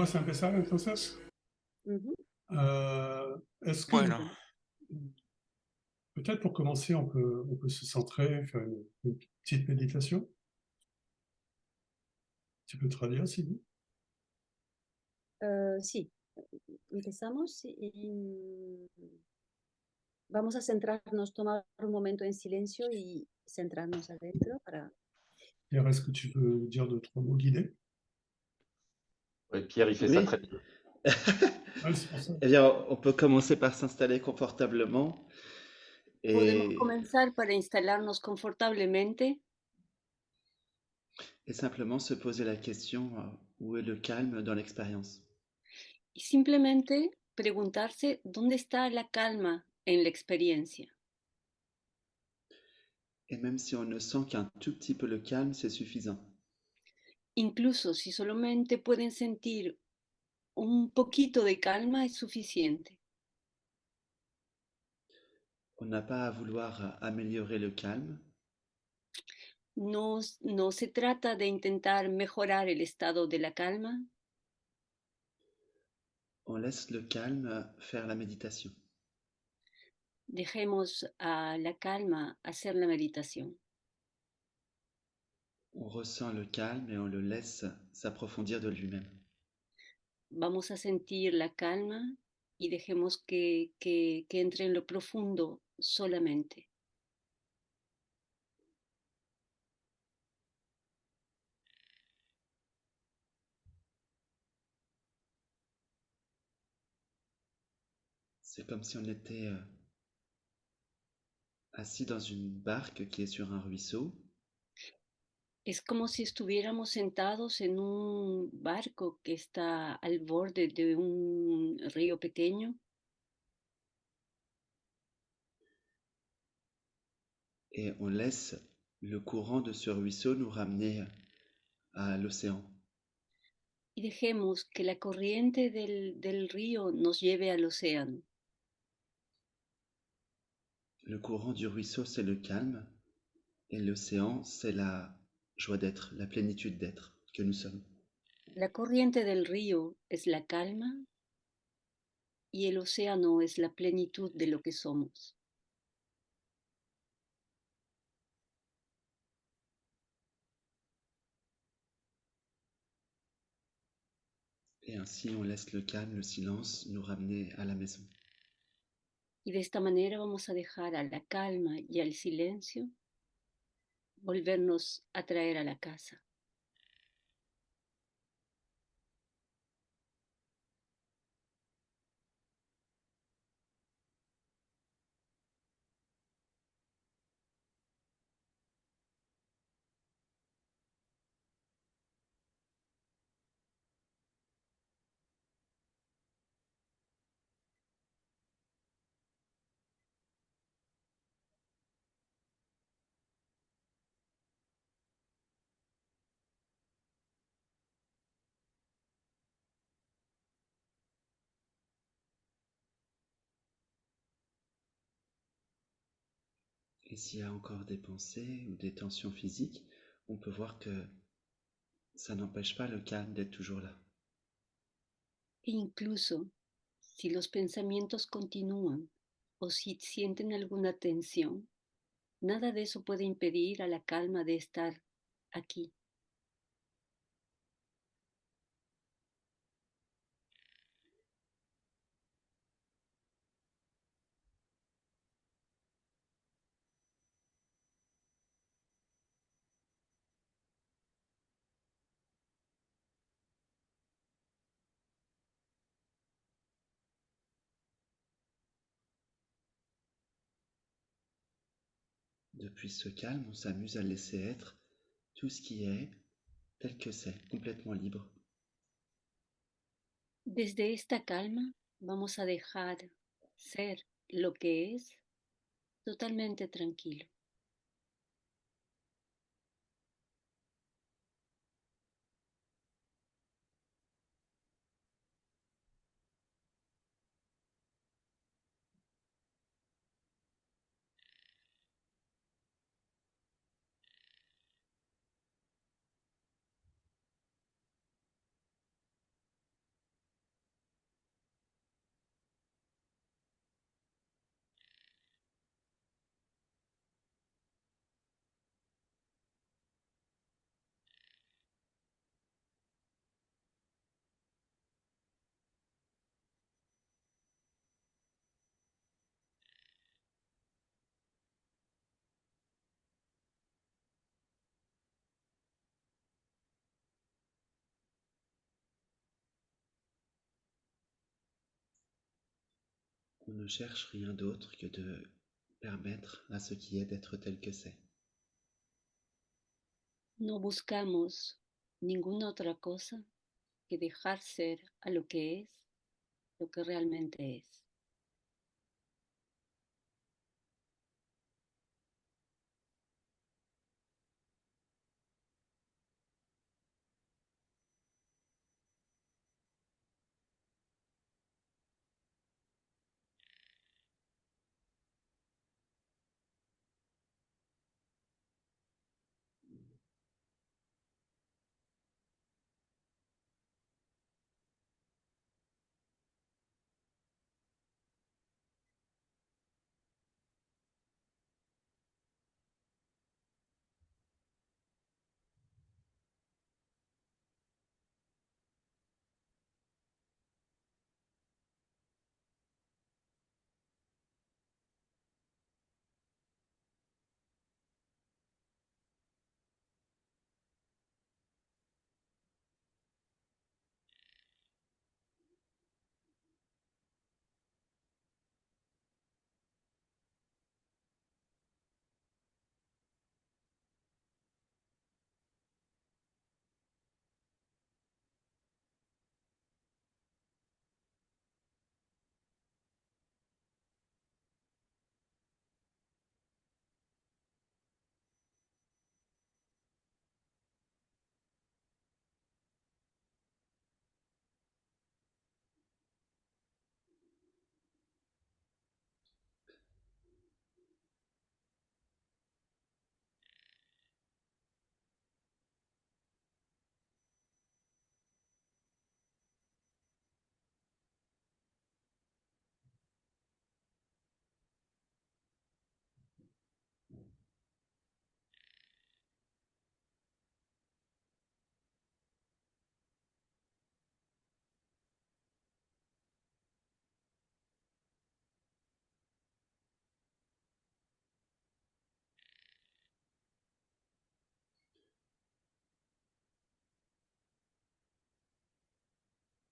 Vamos a empezar entonces. Ujú. Est-ce que Bueno, Bueno, peut-être pour commencer, on peut se centrer, faire une petite méditation. Tu peux traduire, Sylvie? sí, empezamos y vamos a centrarnos, tomar un momento en silencio y centrarnos adentro para... Pierre, est-ce que tu veux dire deux, trois mots guidés? Oui, Pierre, il fait ça très Oui. bien. Ouais, c'est pour ça. Eh bien, on peut commencer par s'installer confortablement Podemos et, comenzar para instalarnos confortablemente et simplement se poser la question, où est le calme dans l'expérience? y simplemente preguntarse dónde está la calma en la experiencia. Et même si on ne sent qu'un tout petit peu le calme, c'est suffisant. Incluso si solamente pueden sentir un poquito de calma es suficiente. On n'a pas à vouloir améliorer le calme, No se trata de intentar mejorar el estado de la calma, on laisse le calme faire la méditation. dejemos a la calma hacer la meditación. On ressent le calme et on le laisse s'approfondir de lui-même. Vamos a sentir la calma y dejemos que entre en lo profundo solamente. C'est comme si on était assis dans une barque qui est sur un ruisseau. Es como si estuviéramos sentados en un barco que está al borde de un río pequeño Et on laisse le courant de ce ruisseau nous ramener à l'océan. y dejemos que la corriente del río nos lleve al océano. Le courant du ruisseau, c'est le calme, et l'océan, c'est la joie d'être, la plénitude d'être que nous sommes. La corriente del río es la calma y el océano es la plenitud de lo que somos. Et ainsi, on laisse le calme, le silence nous ramener à la maison. Y de esta manera vamos a dejar a la calma y al silencio volvernos a traer a la casa. Et s'il y a encore des pensées ou des tensions physiques, on peut voir que ça n'empêche pas le calme d'être toujours là. E incluso si los pensamientos continúan o si sienten alguna tensión, nada de eso puede impedir a la calma de estar aquí. Depuis ce calme, on s'amuse à laisser être tout ce qui est tel que c'est, complètement libre. Desde esta calma vamos a dejar ser lo que es totalmente tranquilo. On ne cherche rien d'autre que de permettre à ce qui est d'être tel que c'est. No buscamos ninguna otra cosa que dejar ser a lo que es, lo que realmente es.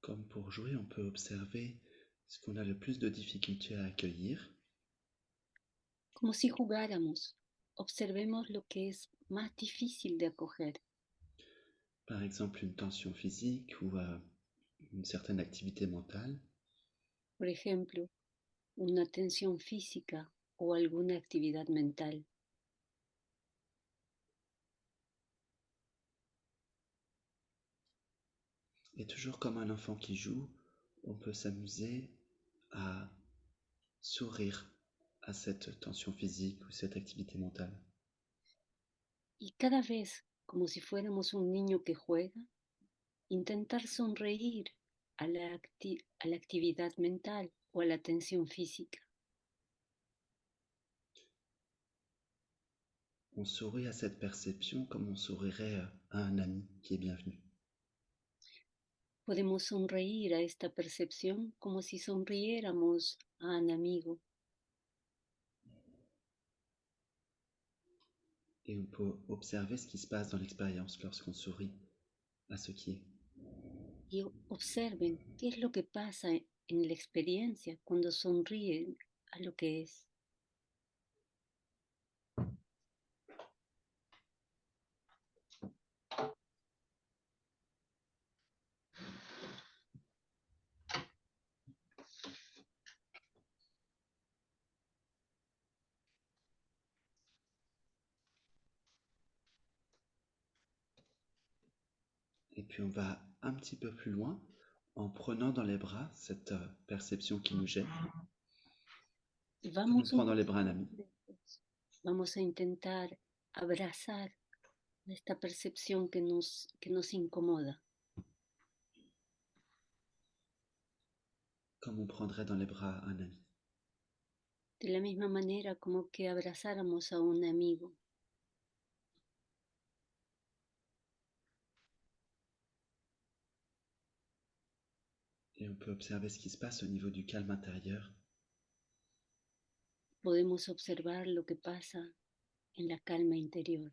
Comme pour jouer, on peut observer ce qu'on a le plus de difficultés à accueillir. Como si jugáramos, observemos lo que es más difícil de acoger. Par exemple, une tension physique ou une certaine activité mentale. Por ejemplo, una tensión física o alguna actividad mental. Et toujours comme un enfant qui joue, on peut s'amuser à sourire à cette tension physique ou cette activité mentale. Y cada vez, como si fuéramos un niño que juega, intentar sonreír a la actividad mental o a la tensión física. On sourit à cette perception comme on sourirait à un ami qui est bienvenu. Podemos sonreír a esta percepción como si sonriéramos a un amigo. Et on peut observer ce qui se passe dans l'expérience lorsqu'on sourit à ce qui est. Y observen qué es lo que pasa en la experiencia cuando sonríen a lo que es. Et puis on va un petit peu plus loin en prenant dans les bras cette perception qui nous gêne, Y comme on prend dans les bras un ami. vamos a intentar abrazar esta percepción que nos incomoda, Comme on prendrait dans les bras un ami. de la misma manera como que abrazáramos a un amigo. Et on peut observer ce qui se passe au niveau du calme intérieur. Podemos observar lo que pasa en la calma interior.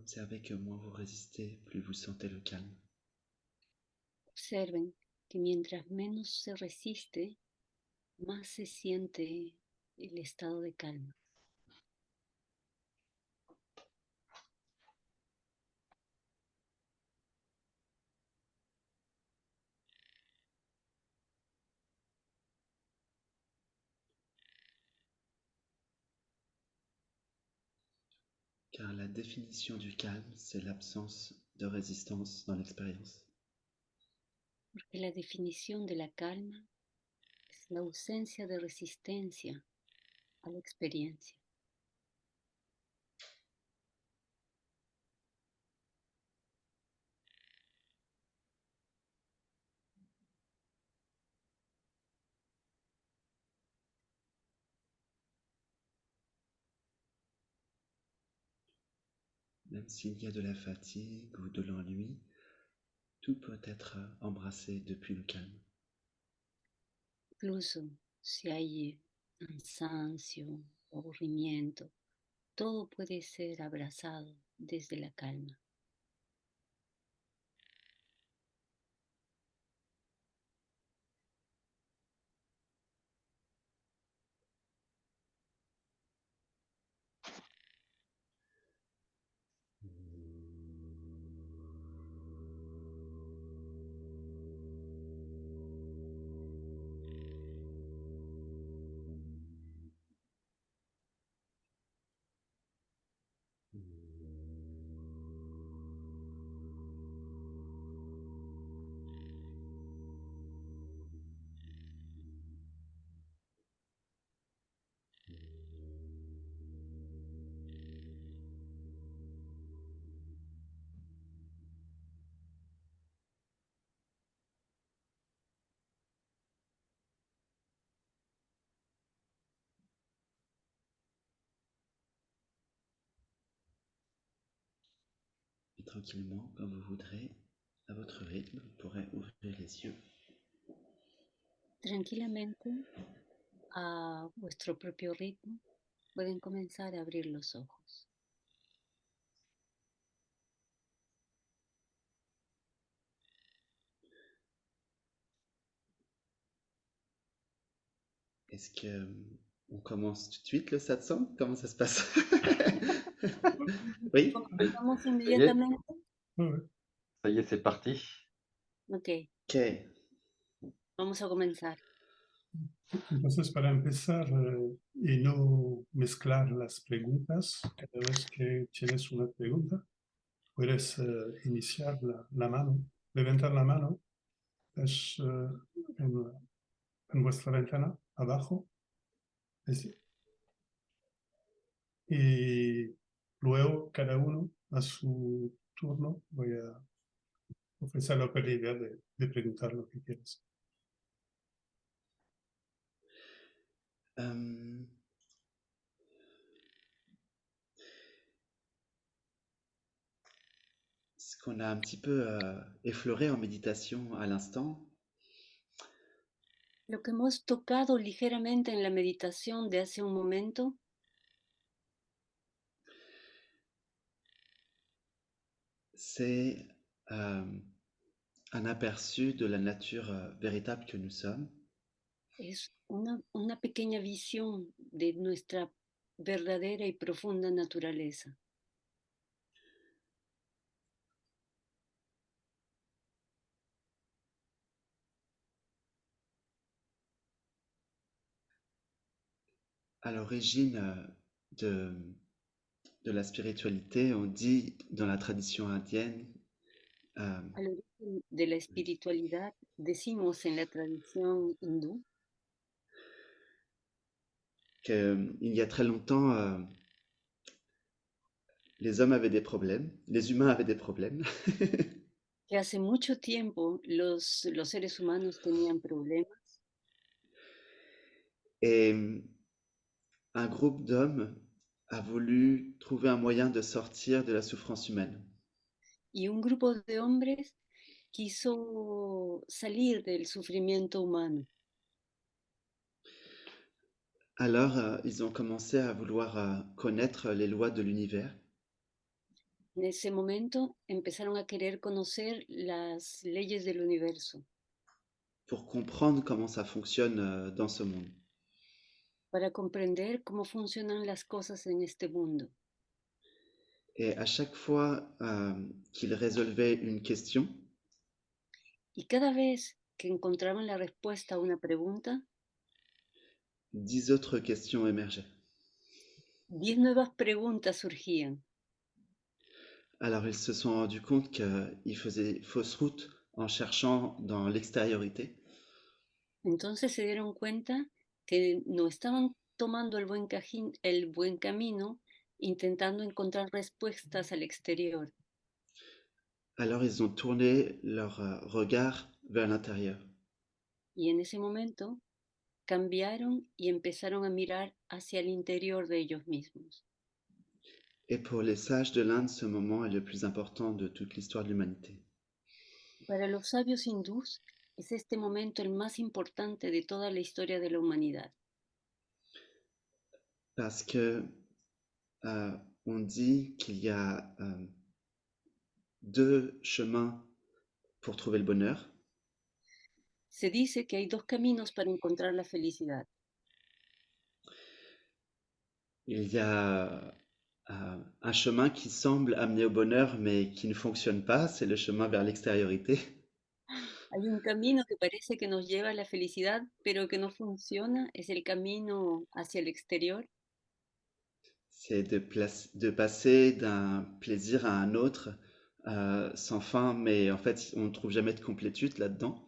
Observez que moins vous résistez, plus vous sentez le calme. Observen que mientras menos se resiste, más se siente el estado de calma. Car la définition du calme, c'est l'absence de résistance dans l'expérience. Porque la definición de la calma es la ausencia de resistencia a la experiencia. Même s'il y a de la fatigue ou de l'ennui, tout peut être embrassé depuis le calme. Incluso si hay cansancio, aburrimiento, todo puede ser abrazado desde la calma. Et tranquillement, quand vous voudrez, à votre rythme, vous pourrez ouvrir les yeux. Tranquilamente, a vuestro propio ritmo, pueden comenzar a abrir los ojos. Est-ce que on commence tout de suite le satsang? Comment ça se passe? Oui? ¿Comenzamos Ça y est, inmediatamente? Ouais, ouais. ça y est, c'est parti. Ok, Ok. vamos a comenzar. Entonces, para empezar, y no mezclar las preguntas, cada vez que tienes una pregunta, puedes iniciar la mano, levantar la mano, es en vuestra ventana, abajo, es- y luego cada uno a su turno voy a ofrecer la oportunidad de preguntar lo que quieras. Ce qu'on a un petit peu effleuré en méditation à l'instant, Lo que hemos tocado ligeramente en la meditación de hace un momento c'est un aperçu de la nature véritable que nous sommes. es una pequeña visión de nuestra verdadera y profunda naturaleza. À l'origine de la spiritualité, on dit dans la tradition indienne, Al origen de la espiritualidad, decimos en la tradición hindú qu'il y a très longtemps, les hommes avaient des problèmes, les humains avaient des problèmes, que hace mucho tiempo los seres humanos tenían problemas et un groupe d'hommes a voulu trouver un moyen de sortir de la souffrance humaine. y un grupo de hombres quiso salir del sufrimiento humano. Alors, ils ont commencé à vouloir connaître les lois de l'univers. En ese momento empezaron a querer conocer las leyes del universo pour comprendre comment ça fonctionne dans ce monde. para comprender cómo funcionan las cosas en este mundo. Et à chaque fois qu'ils résolvaient une question, Y cada vez que encontraban la respuesta a una pregunta, 10 autres questions émergeaient. 10 nuevas preguntas surgían. Alors ils se sont rendus compte qu'ils faisaient fausse route en cherchant dans l'extériorité. Entonces se dieron cuenta que no estaban tomando el buen camino, intentando encontrar respuestas al exterior. Alors ils ont tourné leur regard vers l'intérieur. Y en ese momento cambiaron y empezaron a mirar hacia el interior de ellos mismos. Et pour les sages de l'Inde, ce moment est le plus important de toute l'histoire de l'humanité. Para los sabios hindús, es este momento el más importante de toda la historia de la humanidad, Parce que on dit qu'il y a deux chemins pour trouver le bonheur. se dice que hay dos caminos para encontrar la felicidad. Il y a un chemin qui semble amener au bonheur mais qui ne fonctionne pas, c'est le chemin vers l'extériorité. Hay un camino que parece que nos lleva a la felicidad, pero que no funciona, es el camino hacia el exterior. C'est de passer d'un plaisir à un autre sans fin, mais en fait on ne trouve jamais de complétude là-dedans.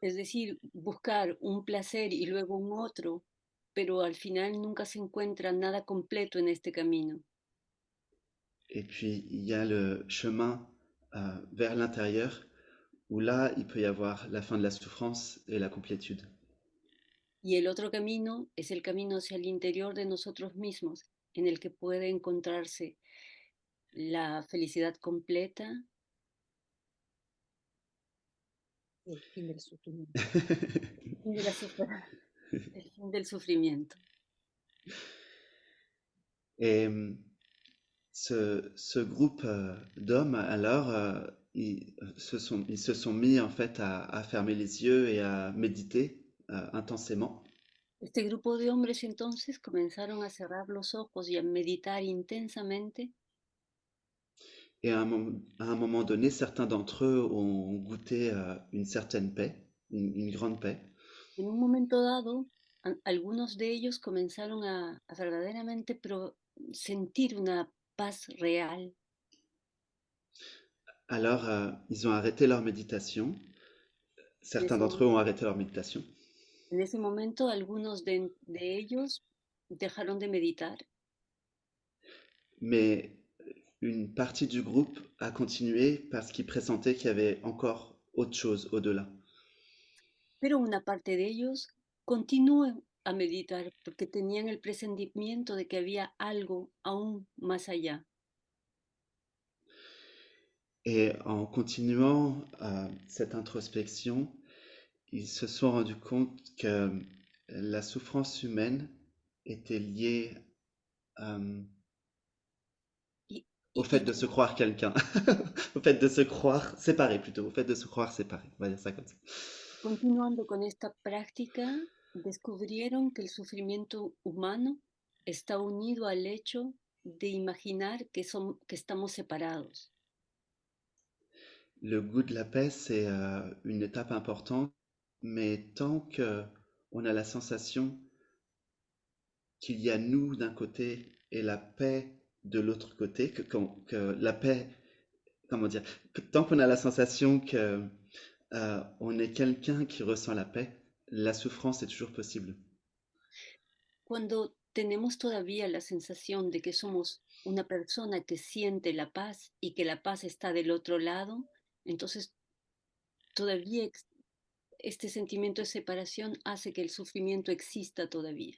Es decir, buscar un placer y luego un otro, pero al final nunca se encuentra nada completo en este camino. Et puis il y a le chemin vers l'intérieur où là il peut y avoir la fin de la souffrance et la complétude. Y el otro camino es el camino hacia el interior de nosotros mismos, en el que puede encontrarse la felicidad completa y el fin del sufrimiento. El fin de la el fin del sufrimiento. Et ce groupe d'hommes, alors, ils se sont mis en fait à fermer les yeux et à méditer intensément. Este grupo de hombres entonces comenzaron a cerrar los ojos y a meditar intensamente. Et à un moment donné, certains d'entre eux ont goûté une certaine paix, une grande paix. En un momento dado, algunos de ellos comenzaron a verdaderamente sentir una paz real. Alors, ils ont arrêté leur méditation. En Certains ese, d'entre eux ont arrêté leur méditation. en ese momento, algunos de ellos dejaron de meditar, Mais une partie du groupe a continué parce qu'ils pressentaient qu'il y avait encore autre chose au-delà. pero una parte de ellos continuó a meditar porque tenían el presentimiento de que había algo aún más allá. Et en continuant cette introspection, ils se sont rendus compte que la souffrance humaine était liée Y, au y- fait y de se croire quelqu'un, au fait de se croire séparé plutôt, au fait de se croire séparé, on va dire ça comme ça. continuando con esta práctica, descubrieron que el sufrimiento humano está unido al hecho de imaginar que estamos separados. Le goût de la paix, c'est une étape importante, mais tant que on a la sensation qu'il y a nous d'un côté et la paix de l'autre côté, que la paix, comment dire, tant qu'on a la sensation que on est quelqu'un qui ressent la paix, la souffrance est toujours possible. Cuando tenemos todavía la sensación de que somos una persona que siente la paz y que la paz está del otro lado, entonces todavía este sentimiento de separación hace que el sufrimiento exista todavía.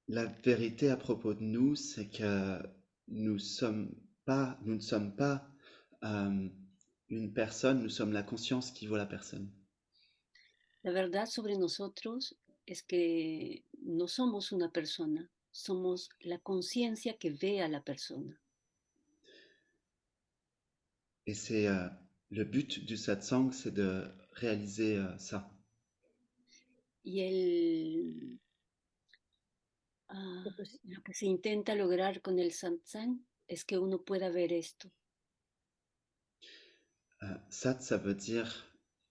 La vérité à propos de nous, c'est que nous ne sommes pas une personne, nous sommes la conscience qui vaut la personne. La verdad sobre nosotros es que no somos una persona, somos la conciencia que ve a la persona. Et c'est le but du satsang, c'est de réaliser ça. Y lo que se intenta lograr con el satsang es que uno pueda ver esto. Sat, ça veut dire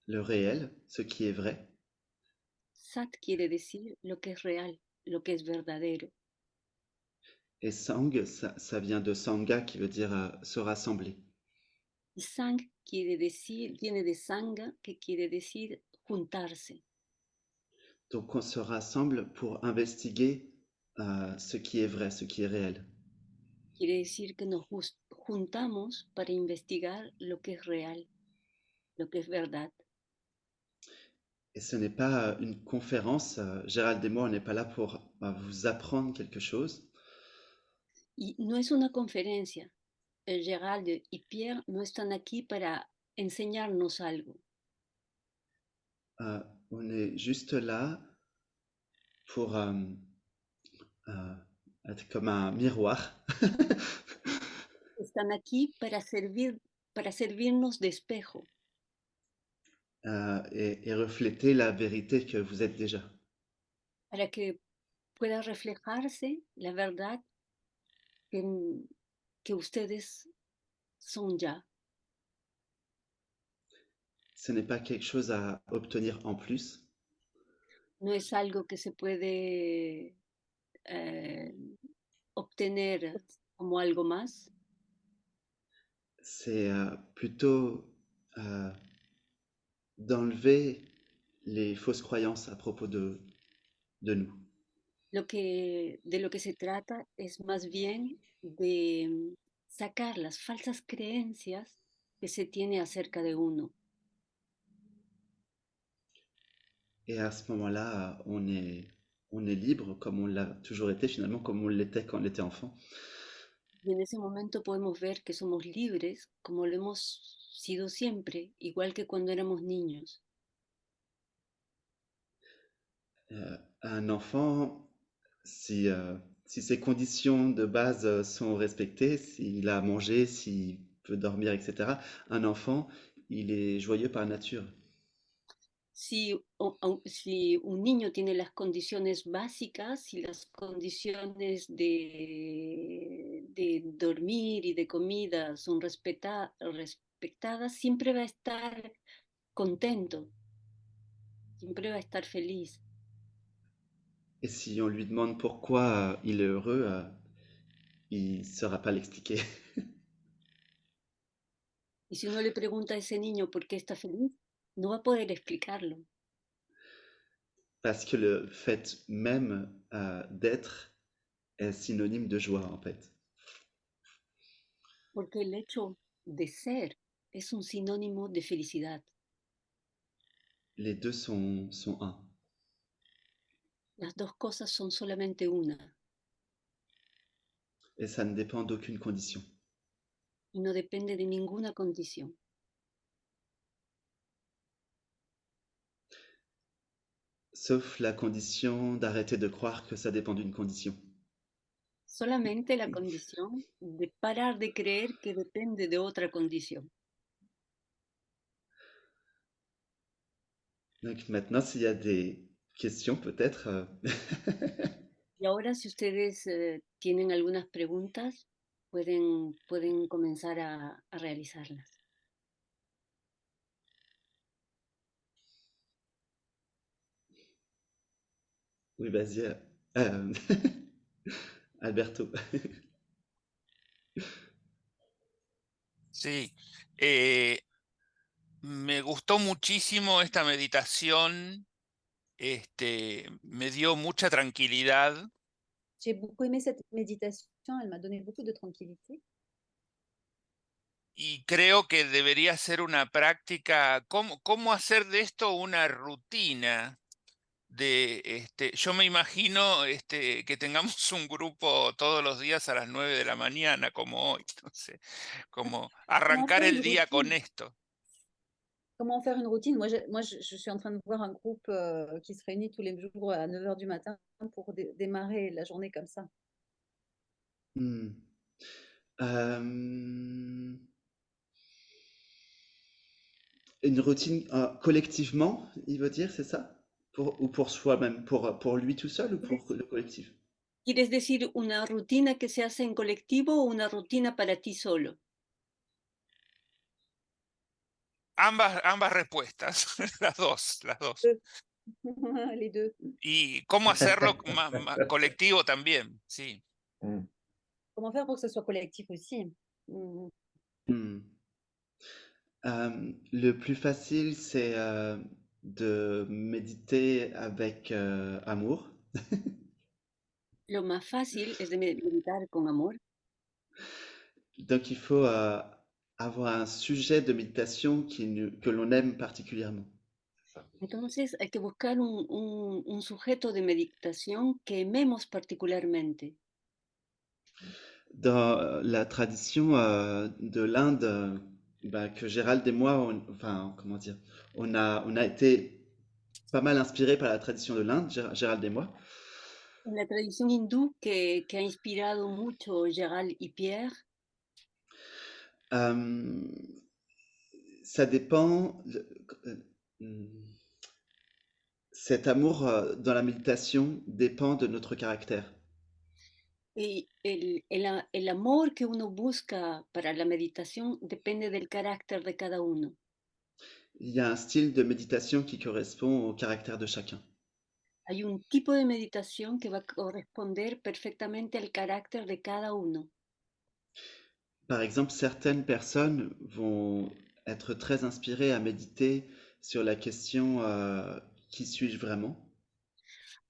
le réel, ce qui est vrai. Sat quiere decir lo que es real, lo que es verdadero. Et sang, ça vient de sangha, qui veut dire se rassembler. Y sang viene de sangha, que quiere decir juntarse. Donc on se rassemble pour investiguer ce qui est vrai, ce qui est réel. Quiere decir que nos juntamos para investigar lo que es real, lo que es verdad. Et ce n'est pas une conférence. Gérald et moi, on n'est pas là pour vous apprendre quelque chose. Y no es una conferencia. Gérald y Pierre no están aquí para enseñarnos algo. On est juste là pour être comme un miroir. Están aquí para servirnos de espejo. Et refléter la vérité que vous êtes déjà. Para que pueda reflejarse la verdad que ustedes son ya. Ce n'est pas quelque chose à obtenir en plus. No es algo que se puede obtener como algo más. C'est plutôt d'enlever les fausses croyances à propos de nous. De lo que se trata es más bien de sacar las falsas creencias que se tiene acerca de uno. Et à ce moment-là, on est libre, comme on l'a toujours été finalement, comme on l'était quand on était enfant. Y en ese momento podemos ver que somos libres como lo hemos sido siempre, igual que cuando éramos niños. Un enfant, si ses conditions de base sont respectées, s'il a à manger, s'il peut dormir, etc., un enfant, il est joyeux par nature. Si un niño tiene las condiciones básicas y las condiciones de dormir y de comida son respetadas, siempre va a estar contento, siempre va a estar feliz. Et si on lui demande pourquoi il est heureux, il ne saura pas l'expliquer. Y si uno le pregunta a ese niño por qué está feliz, no va a poder explicarlo. Parce que le fait même d'être est synonyme de joie, en fait. Porque el hecho de ser es un sinónimo de felicidad. Les deux sont un. Las dos cosas son solamente una Et ça ne dépend d'aucune condition. y no depende de ninguna condición. Sauf la condition d'arrêter de croire que ça dépend d'une condition. Solamente la condición de parar de creer que depende de otra condición. Donc maintenant, s'il y a des questions, peut-être. Y ahora, si ustedes tienen algunas preguntas, pueden comenzar a realizarlas. Oui, vas-y. Alberto. Sí, me gustó muchísimo esta meditación, me dio mucha tranquilidad J'ai beaucoup aimé cette méditation, elle m'a donné beaucoup de tranquillité. y creo que debería ser una práctica. ¿Cómo hacer de esto una rutina? Yo me imagino que tengamos un grupo todos los días a las 9 de la mañana, como hoy, no sé, como arrancar Comment faire el une día con routine esto. Comment faire une routine? Je suis en train de voir un groupe qui se réunit tous les jours à 9 h du matin pour démarrer la journée comme ça. Hmm. Euh, Une routine collectivement, il veut dire, c'est ça? Ou pour soi-même, pour lui tout seul ou pour le collectif? ¿Quieres decir una rutina que se hace en colectivo o una rutina para ti solo? Ambas respuestas, las dos, las dos. Les deux. Y cómo hacerlo colectivo también, sí. Comment faire pour que ce soit collectif aussi? Mhm. Hmm. Le plus facile, c'est de méditer avec amour. Lo más fácil es de meditar con amor. Donc, il faut avoir un sujet de méditation que l'on aime particulièrement. Entonces hay que buscar un sujeto de meditación que amemos particularmente. Dans la tradition de l'Inde, que Gérald et moi, enfin, comment dire, on a été pas mal inspirés par la tradition de l'Inde, Gérald et moi. En la tradición hindú que ha inspirado mucho Gérald y Pierre, Euh, Ça dépend. Cet amour dans la méditation dépend de notre caractère. y el amor que uno busca para la meditación depende del carácter de cada uno. Il y a un style de méditation qui correspond au caractère de chacun. Hay un tipo de meditación que va a corresponder perfectamente al carácter de cada uno. Par exemple, certaines personnes vont être très inspirées à méditer sur la question qui suis-je vraiment?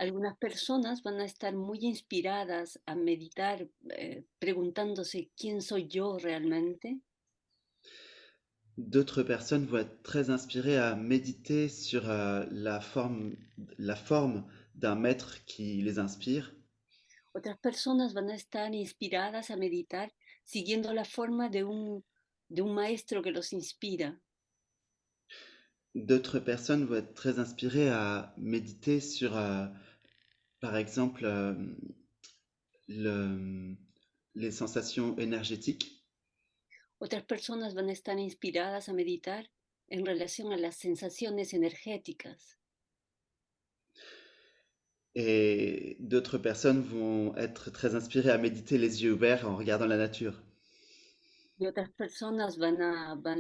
Algunas personas van a estar muy inspiradas a meditar preguntándose quién soy yo realmente. D'autres personnes vont être très inspirées à méditer sur la forme d'un maître qui les inspire. Otras personas van a estar inspiradas a meditar siguiendo la forma de un maestro que los inspira. D'autres personnes vont être très inspirées à méditer sur, par exemple, les sensations énergétiques. Otras personas van a estar inspiradas a meditar en relación a las sensaciones energéticas. Et d'autres personnes vont être très inspirées à méditer les yeux ouverts en regardant la nature. Y otras personas van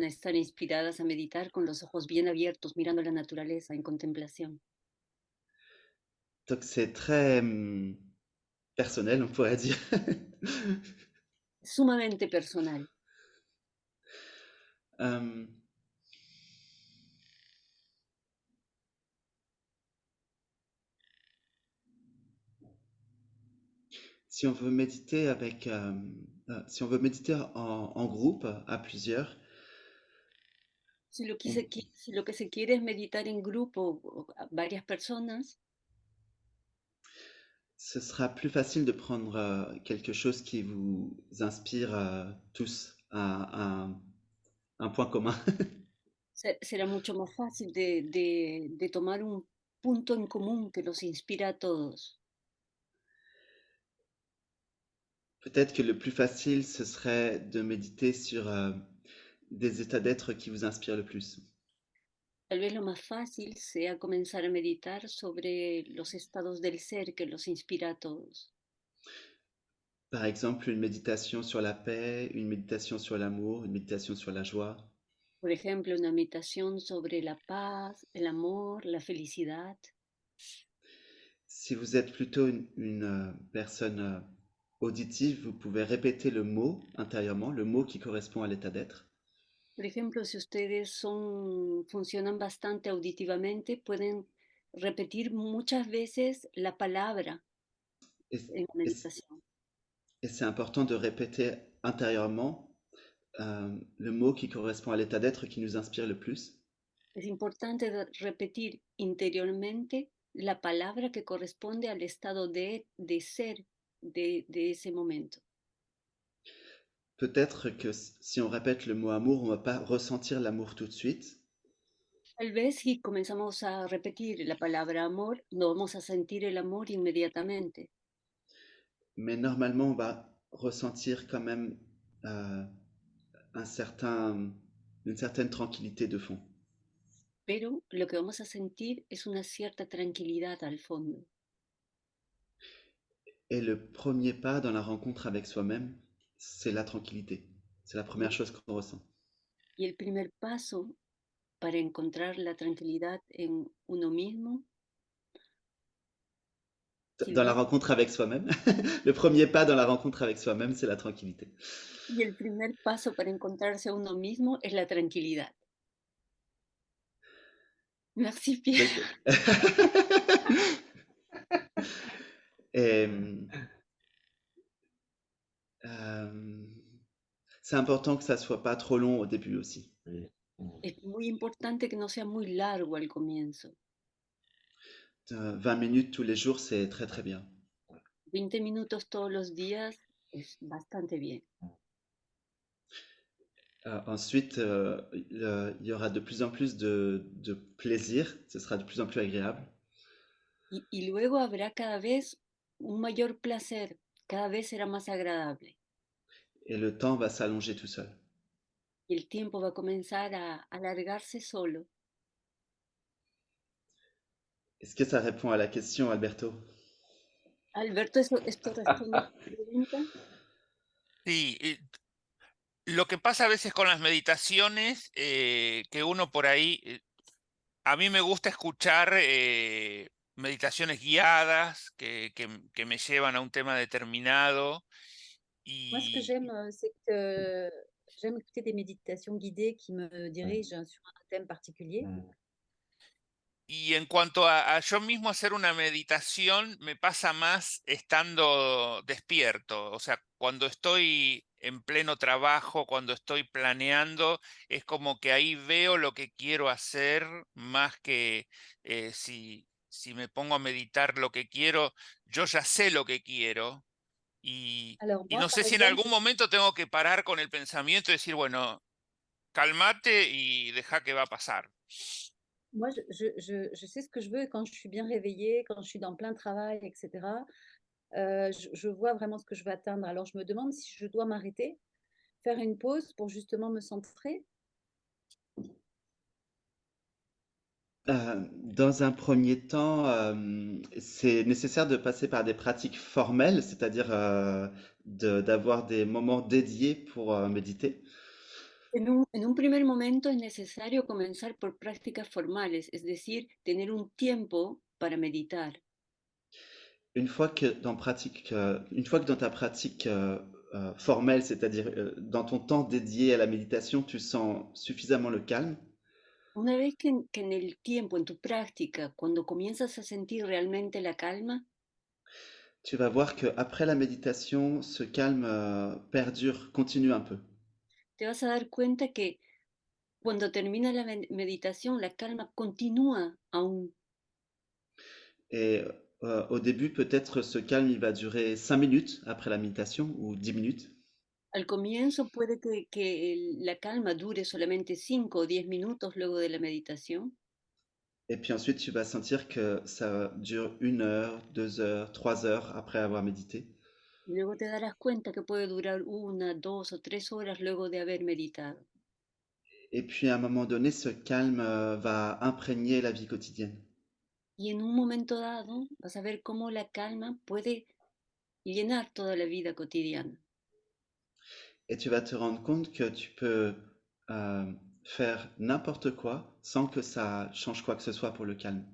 a estar inspiradas a meditar con los ojos bien abiertos, mirando la naturaleza en contemplación. Donc c'est très personnel, on pourrait dire. Sumamente personal. Euh, Si on veut méditer si on veut méditer en groupe, à plusieurs, Si lo que se quiere es meditar en grupo, o varias personas, ce sera plus facile de prendre quelque chose qui vous inspire tous à un point commun. será mucho más fácil de tomar un punto en común que los inspira a todos. Peut-être que le plus facile, ce serait de méditer sur des états d'être qui vous inspirent le plus. Tal vez lo más fácil sea comenzar a meditar sobre los estados del ser que los inspira a todos. Par exemple, une méditation sur la paix, une méditation sur l'amour, une méditation sur la joie. Por ejemplo, una meditación sobre la paz, el amor, la felicidad. Si vous êtes plutôt une personne auditive, vous pouvez répéter le mot intérieurement, le mot qui correspond à l'état d'être. Por ejemplo, si ustedes funcionan bastante auditivamente, pueden repetir muchas veces la palabra Et, en la et, meditación. et c'est important de répéter intérieurement le mot qui correspond à l'état d'être qui nous inspire le plus. Es importante repetir interiormente la palabra que corresponde al estado de ser de ese momento. Peut-être que si on répète le mot amour, on ne va pas ressentir l'amour tout de suite. Tal vez si comenzamos a repetir la palabra amor, no vamos a sentir el amor inmediatamente. Mais normalement, on va ressentir quand même euh, une certaine tranquillité de fond. Pero lo que vamos a sentir es una cierta tranquilidad al fondo. Et le premier pas dans la rencontre avec soi-même, c'est la tranquillité. C'est la première chose qu'on ressent. Y el primer paso para encontrar la tranquilidad en uno mismo, Dans la rencontre avec soi-même, le premier pas dans la rencontre avec soi-même, c'est la tranquillité. y el primer paso para encontrarse a uno mismo es la tranquilidad. Merci Pierre. Et, c'est important que ça soit pas trop long au début aussi. Es muy importante que no sea muy largo al comienzo. 20 minutes tous les jours, c'est très très bien. 20 minutos todos los días es bastante bien. Ensuite, il y aura de plus en plus de plaisir, ce sera de plus en plus agréable. Y luego habrá cada vez un mayor placer, cada vez será más agradable. Et le temps va s'allonger tout seul. Y el tiempo va a comenzar a alargarse solo. Est-ce que ça répond à la question, Alberto? Alberto, ¿esto responde a tu pregunta? Sí, lo que pasa a veces con las meditaciones, que uno por ahí, a mí me gusta escuchar meditaciones guiadas que me llevan a un tema determinado. Moi, ce que Y, j'aime, c'est que j'aime écouter des méditations guidées qui me dirigent sur un thème particulier. y en cuanto a yo mismo hacer una meditación, me pasa más estando despierto. O sea, cuando estoy en pleno trabajo, cuando estoy planeando, es como que ahí veo lo que quiero hacer más que si me pongo a meditar lo que quiero, yo ya sé lo que quiero. Alors Y moi, no sé par si en exemple, algún momento tengo que parar con el pensamiento y decir, bueno, calmate y deja que va a pasar. moi, je sais ce que je veux et quand je suis bien réveillée, quand je suis dans plein travail, etc., je vois vraiment ce que je veux atteindre. Alors, je me demande si je dois m'arrêter, faire une pause pour justement me centrer. Dans un premier temps, c'est nécessaire de passer par des pratiques formelles, c'est-à-dire d'avoir des moments dédiés pour méditer. En un primer momento es necesario comenzar por prácticas formales, es decir, tener un tiempo para meditar. Une fois que une fois que dans ta pratique formelle, c'est-à-dire dans ton temps dédié à la méditation, tu sens suffisamment le calme, Una vez que en el tiempo, en tu práctica, cuando comienzas a sentir realmente la calma, tu vas voir qu'après la méditation, ce calme perdure, continue un peu. te vas a dar cuenta que cuando termina la meditación, la calma continúa aún. Et au début, peut-être ce calme, il va durer 5 minutes après la méditation ou 10 minutes. Al comienzo puede que la calma dure solamente 5 o 10 minutos luego de la meditación. Et puis ensuite, tu vas sentir que ça dure 1 heure, 2 heures, 3 heures après avoir médité. Y luego te darás cuenta que puede durar 1, 2 o 3 horas luego de haber meditado. Et puis à un moment donné, ce calme va imprégner la vie quotidienne. Y en un momento dado vas a ver cómo la calma puede llenar toda la vida cotidiana. Et tu vas te rendre compte que tu peux faire n'importe quoi sans que ça change quoi que ce soit pour le calme.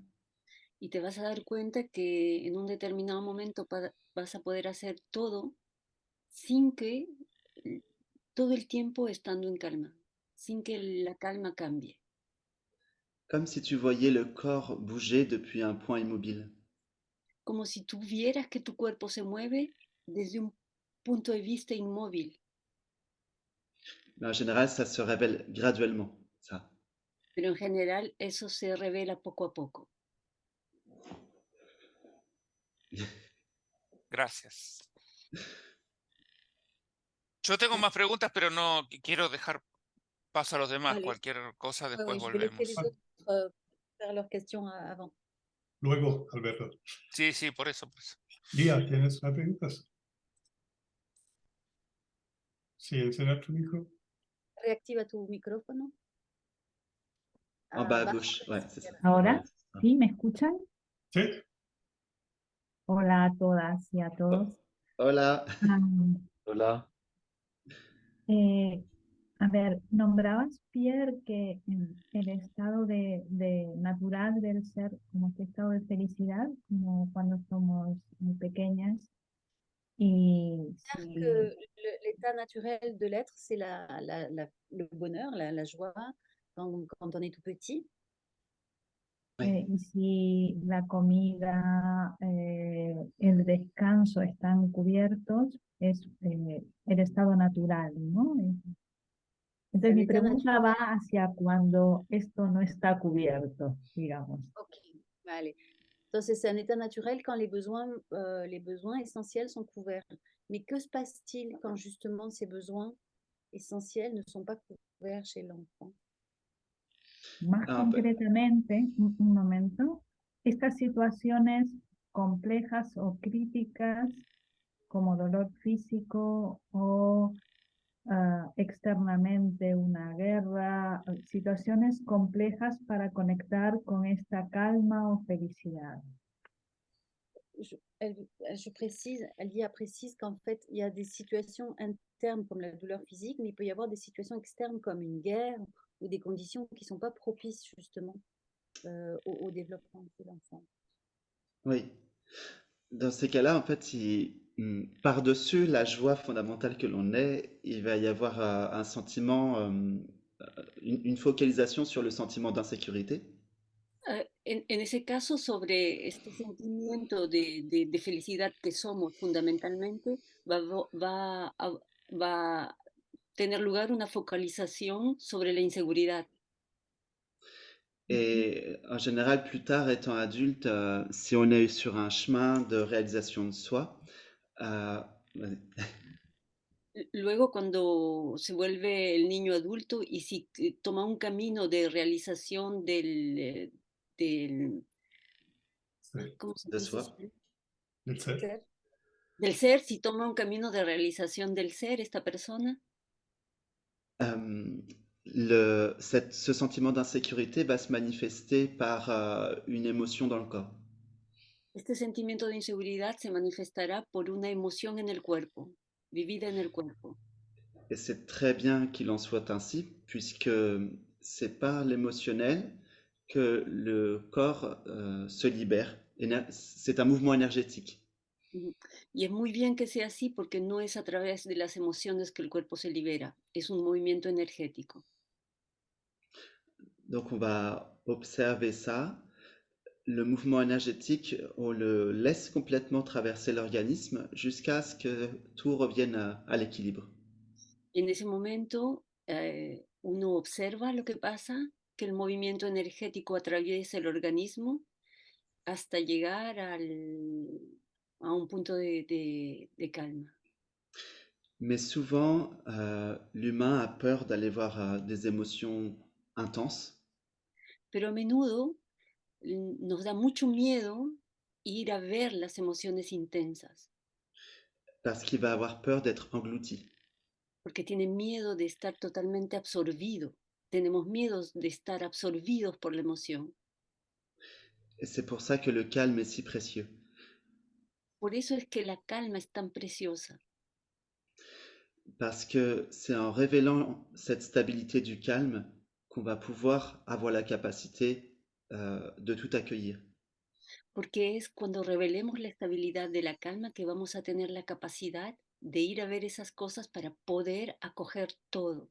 Y te vas a dar cuenta que en un determinado momento vas a poder hacer todo sin que todo el tiempo estando en calma, sin que la calma cambie. Comme si tu voyais le corps bouger depuis un point immobile. Como si tú vieras que tu cuerpo se mueve desde un punto de vista inmóvil. Mais en général, ça se révèle graduellement, ça. Pero en general eso se revela poco a poco. Gracias. Yo tengo más preguntas, pero no quiero dejar paso a los demás. Vale. Cualquier cosa, después Oui, je vais laisser volvemos. les autres faire leurs questions avant. Luego, Alberto. Sí, sí, por eso. Lía, ¿tienes más preguntas? Sí, encender tu micro. Reactiva tu micrófono. En bas à Baja gauche, la ouais, c'est ça. izquierda. ¿Ahora? Ouais, c'est ça. ¿Sí? ¿Me escuchan? Sí, Hola a todas y a todos. Hola. Ah, Hola. a ver, nombrabas, Pierre, que el estado de natural del ser, como este estado de felicidad, como cuando somos muy pequeñas, y si Que l'état naturel de l'être, c'est le bonheur, la joie quand on est tout petit. y si la comida, el descanso están cubiertos, es el estado natural, ¿no? Entonces mi L'état pregunta va hacia cuando esto no está cubierto, digamos. Ok, vale. Entonces, c'est un état naturel quand les besoins essentiels sont couverts. Mais que se passe-t-il quand justement ces besoins essentiels ne sont pas couverts chez l'enfant? Más Ah, concretamente, un momento, estas situaciones complejas o críticas como dolor físico o externamente una guerra, situaciones complejas para conectar con esta calma o felicidad. Elle précise qu'en fait, il y a des situations internes comme la douleur physique, mais il peut y avoir des situations externes comme une guerre ou des conditions qui ne sont pas propices justement au développement de l'enfant. Oui. Dans ces cas-là, en fait, par-dessus la joie fondamentale que l'on est, il va y avoir un sentiment, une focalisation sur le sentiment d'insécurité. En ese caso, sobre este sentimiento de felicidad que somos fundamentalmente, va a tener lugar una focalización sobre la inseguridad. Et en général, plus tard, étant adulte, si on est sur un chemin de réalisation de soi, vas-y. Luego, cuando se vuelve el niño adulto y si toma un camino de realización sí, ¿cómo se De dice? soi. del ser. Del ser, si toma un camino de realización del ser, esta persona, Ce sentiment d'insécurité va se manifester par une émotion dans le corps. este sentimiento de inseguridad se manifestará por una emoción en el cuerpo, vivida en el cuerpo. Et c'est très bien qu'il en soit ainsi, puisque c'est par l'émotionnel que le corps se libère. C'est un mouvement énergétique. Y es muy bien que sea así porque no es a través de las emociones que el cuerpo se libera, es un movimiento energético. Donc on va observer ça. Le mouvement énergétique, on le laisse complètement traverser l'organisme jusqu'à ce que tout revienne à l'équilibre. Y en ese momento uno observa lo que pasa, que el movimiento energético atraviesa el organismo hasta llegar a un punto de calma. Mais souvent, l'humain a peur d'aller voir des émotions intenses. Pero a menudo nos da mucho miedo ir a ver las emociones intensas, Parce qu'il va avoir peur d'être englouti. porque tiene miedo de estar totalmente absorbido. Tenemos miedos de estar absorbidos por la emoción. Et c'est pour ça que le calme est si précieux. Por eso es que la calma es tan preciosa, Parce que c'est en révélant cette stabilité du calme qu'on va pouvoir avoir la capacité de tout accueillir. porque es cuando revelemos la estabilidad de la calma que vamos a tener la capacidad de ir a ver esas cosas para poder acoger todo.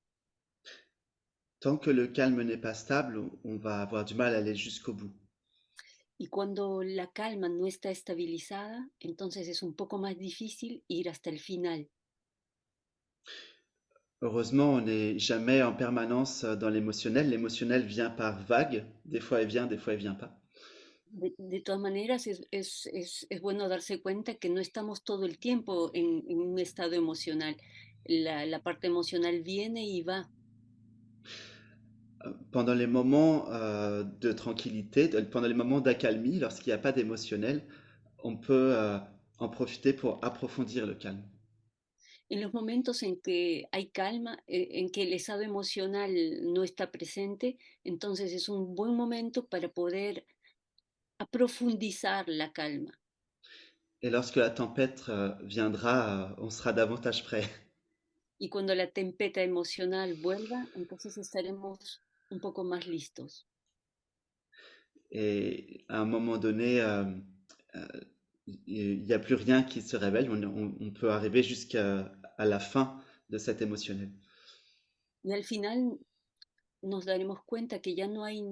Tant que le calme n'est pas stable, on va avoir du mal à aller jusqu'au bout. Y cuando la calma no está estabilizada, entonces es un poco más difícil ir hasta el final. Heureusement, on n'est jamais en permanence dans l'émotionnel. L'émotionnel vient par vague. Des fois, il vient, des fois, il vient pas. De todas maneras, es bueno darse cuenta que no estamos todo el tiempo en un estado emocional. La parte emocional viene y va. pendant les moments de tranquillité, pendant les moments d'accalmie, lorsqu'il n'y a pas d'émotionnel, on peut en profiter pour approfondir le calme. En los momentos en que hay calma, en que el estado emocional no está presente, entonces es un buen momento para poder profundizar la calma. Et lorsque la tempête viendra, on sera davantage prêt. Y cuando la tempesta emocional vuelva, entonces estaremos un poco más listos. Et à un moment donné, il n'y a plus rien qui se révèle. On peut arriver jusqu'à la fin de cet émotionnel. Y al final nos daremos cuenta que ya no hay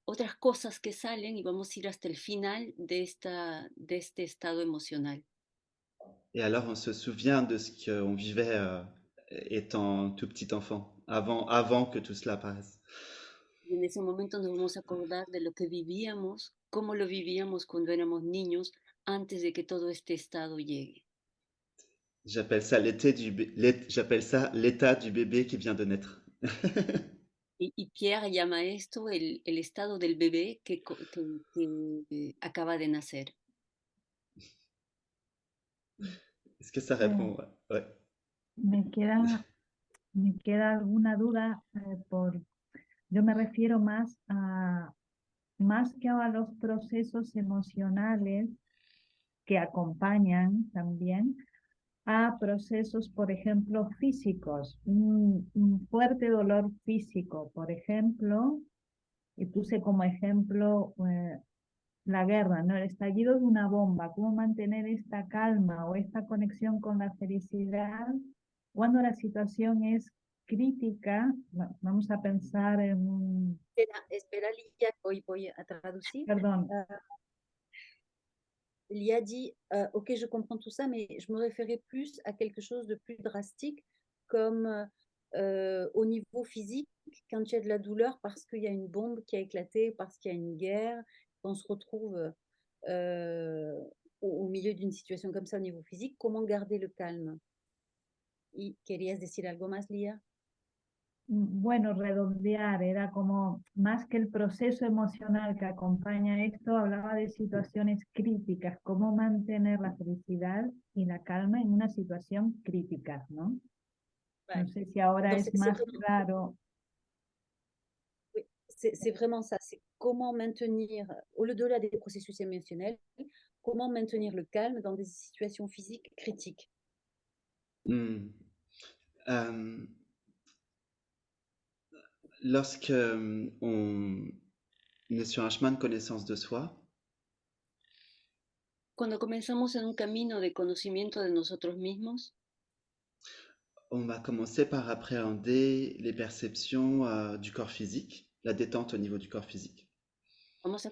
otras cosas que salen y vamos a ir hasta el final de este estado emocional. Et alors, on se souvient de ce qu'on vivait étant tout petit enfant, avant que tout cela apparaisse. Y en ese momento nos vamos a acordar de lo que vivíamos, cómo lo vivíamos cuando éramos niños, antes de que todo este estado llegue. J'appelle ça l'état du bébé qui vient de naître. Y Pierre llama esto el estado del bebé que acaba de nacer. Est-ce que ça répond? Ouais. Me queda alguna duda yo me refiero más que a los procesos emocionales que acompañan también a procesos, por ejemplo, físicos, un fuerte dolor físico, por ejemplo, y puse como ejemplo la guerra, ¿no? El estallido de una bomba, cómo mantener esta calma o esta conexión con la felicidad cuando la situación es crítica. Vamos a pensar en un... Espera, Lilia, voy a traducir. Perdón. Lilia dit, ok, je comprends tout ça, mais je me référais plus à quelque chose de plus drastique, comme au niveau physique, quand il y a de la douleur parce qu'il y a une bombe qui a éclaté, parce qu'il y a une guerre, qu'on se retrouve au milieu d'une situation comme ça au niveau physique, comment garder le calme? ¿Y querías decir algo más, Lía? Bueno, redondear, era como más que el proceso emocional que acompaña esto, hablaba de situaciones críticas, cómo mantener la felicidad y la calma en una situación crítica, ¿no? Ouais. No sé si ahora Donc, es más claro. Oui, c'est vraiment ça, c'est comment maintenir, au-delà des processus émotionnels, comment maintenir le calme dans des situations physiques critiques. Lorsque on est sur un chemin de connaissance de soi, Cuando comenzamos en un camino de conocimiento de nosotros mismos, on va commencer par appréhender les perceptions du corps physique, la détente au niveau du corps physique. vamos a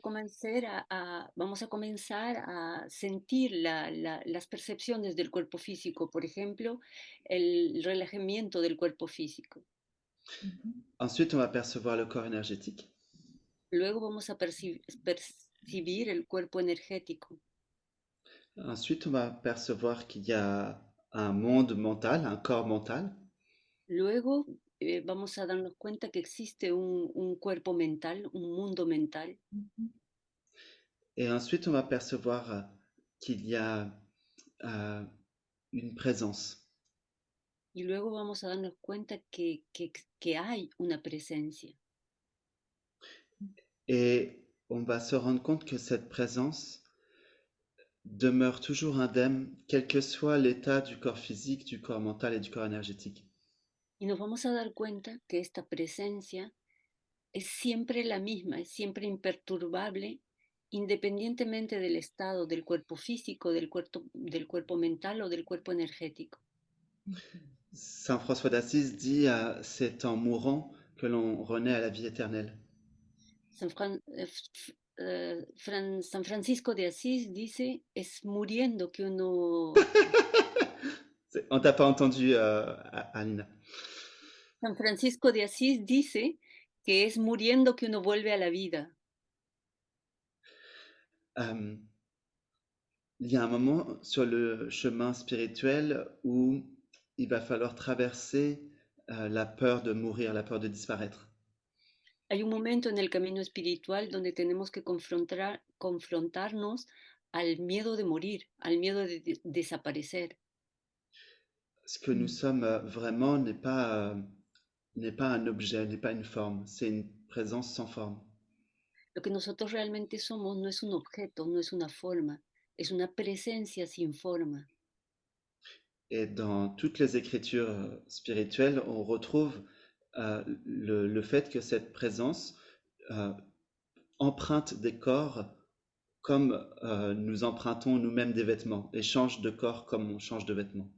comenzar a sentir las percepciones del cuerpo físico, por ejemplo, el relajamiento del cuerpo físico. Ensuite, on va percevoir le corps énergétique. Luego vamos a percibir el cuerpo energético. Ensuite, on va percevoir qu'il y a un monde mental, un corps mental. Luego vamos a darnos cuenta que existe un cuerpo mental, un mundo mental. Et ensuite, on va percevoir qu'il y a une présence. Y luego vamos a darnos cuenta que hay una presencia. Et on va se rendre compte que cette présence demeure toujours indemne, quel que soit l'état du corps physique, du corps mental et du corps énergétique. Y nos vamos a dar cuenta que esta presencia es siempre la misma, es siempre imperturbable, independientemente del estado del cuerpo físico, del cuerpo mental o del cuerpo energético. Saint François d'Assise dit c'est en mourant que l'on renaît à la vie éternelle. San Francisco de Asís dice, es muriendo que uno... On t'a pas entendu, Alina. San Francisco de Asís dice que es muriendo que uno vuelve a la vida. Il y a un moment sur le chemin spirituel où il va falloir traverser la peur de mourir, la peur de disparaître. Hay un momento en el camino espiritual donde tenemos que confrontarnos al miedo de morir, al miedo de desaparecer. Ce que nous sommes vraiment n'est pas un objet, n'est pas une forme, c'est une présence sans forme. Lo que nosotros realmente somos no es un objeto, no es una forma, es una presencia sin forma. Et dans toutes les écritures spirituelles, on retrouve le fait que cette présence emprunte des corps comme nous empruntons nous-mêmes des vêtements et change de corps comme on change de vêtements.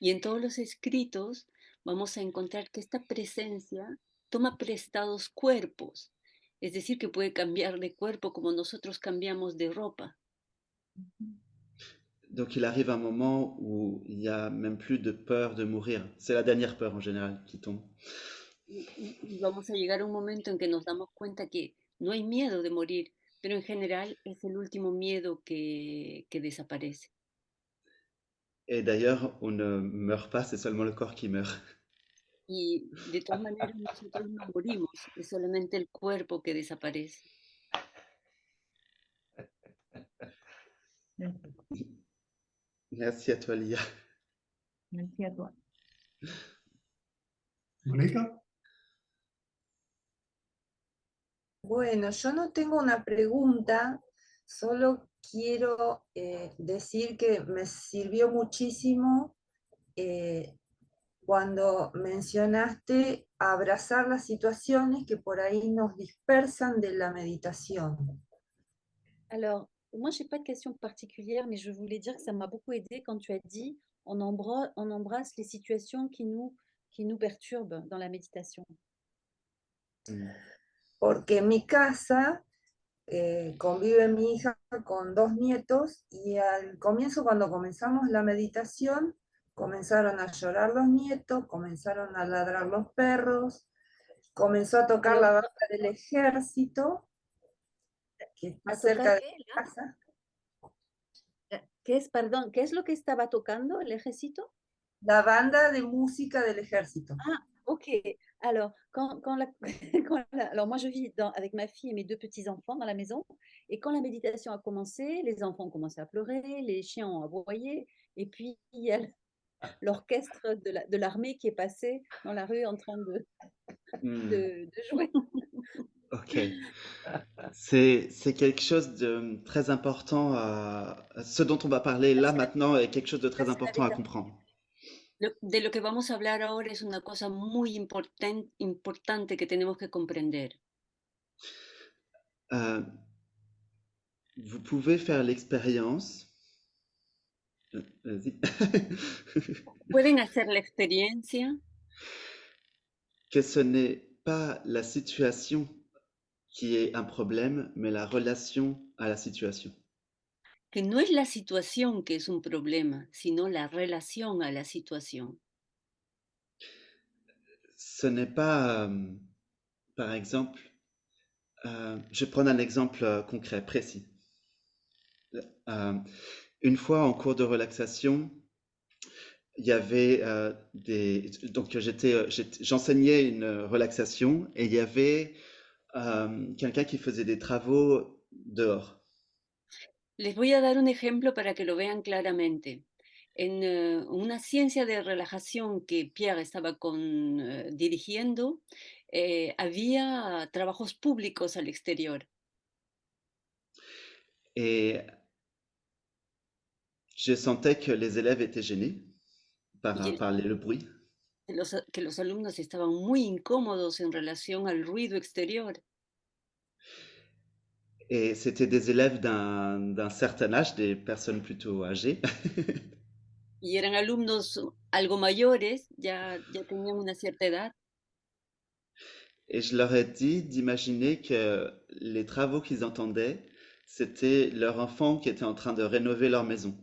Y en todos los escritos vamos a encontrar que esta presencia toma prestados cuerpos, es decir, que puede cambiar de cuerpo como nosotros cambiamos de ropa. Donc il arrive un moment où il n'y a même plus de peur de mourir. C'est la dernière peur en général qui tombe. Y vamos a llegar a un momento en que nos damos cuenta que no hay miedo de morir, pero en general es el último miedo que desaparece. Et d'ailleurs, on ne meurt pas, c'est seulement le corps qui meurt. Y de todas maneras nosotros no morimos, es solamente el cuerpo que desaparece. Merci à toi, Lia. Merci a toi. Mónica, Bueno, yo no tengo una pregunta, solo quiero decir que me sirvió muchísimo cuando mencionaste abrazar las situaciones que por ahí nos dispersan de la méditation. Alors, moi, je n'ai pas de question particulière, mais je voulais dire que ça m'a beaucoup aidé quand tu as dit on embrasse les situations qui nous perturbent dans la méditation. Porque en mi casa convive mi hija con 2 nietos y al comienzo, cuando comenzamos la meditación, comenzaron a llorar los nietos, comenzaron a ladrar los perros, comenzó a tocar la banda del ejército, que está cerca de mi casa. Perdón, ¿qué es lo que estaba tocando el ejército? La banda de música del ejército. Ah, ok. Alors, alors moi, je vis avec ma fille et mes 2 petits-enfants dans la maison. Et quand la méditation a commencé, les enfants ont commencé à pleurer, les chiens ont aboyé. Et puis, il y a l'orchestre de l'armée qui est passé dans la rue en train de jouer. Ok. C'est quelque chose de très important. Ce dont on va parler là maintenant est quelque chose de très important à comprendre. De lo que vamos a hablar ahora es una cosa muy importante que tenemos que comprender. Vous pouvez faire l'expérience. Vas-y. Pueden hacer la experiencia Que ce n'est pas la situation qui est un problème, mais la relation à la situation. que no es la situación que es un problema, sino la relación a la situación. Ce n'est pas, par exemple, je vais prendre un exemple concret, précis. Une fois en cours de relaxation, il y avait donc j'enseignais une relaxation et il y avait quelqu'un qui faisait des travaux dehors. Les voy a dar un ejemplo para que lo vean claramente. En una ciencia de relajación que Pierre estaba dirigiendo, había trabajos públicos al exterior. Et je sentais que les élèves étaient gênés par le bruit. Que los alumnos estaban muy incómodos en relación al ruido exterior. Et c'était des élèves d'un certain âge, des personnes plutôt âgées. Y eran alumnos algo mayores, ya tenían una cierta edad. Et je leur ai dit d'imaginer que les travaux qu'ils entendaient, c'était leur enfant qui était en train de rénover leur maison.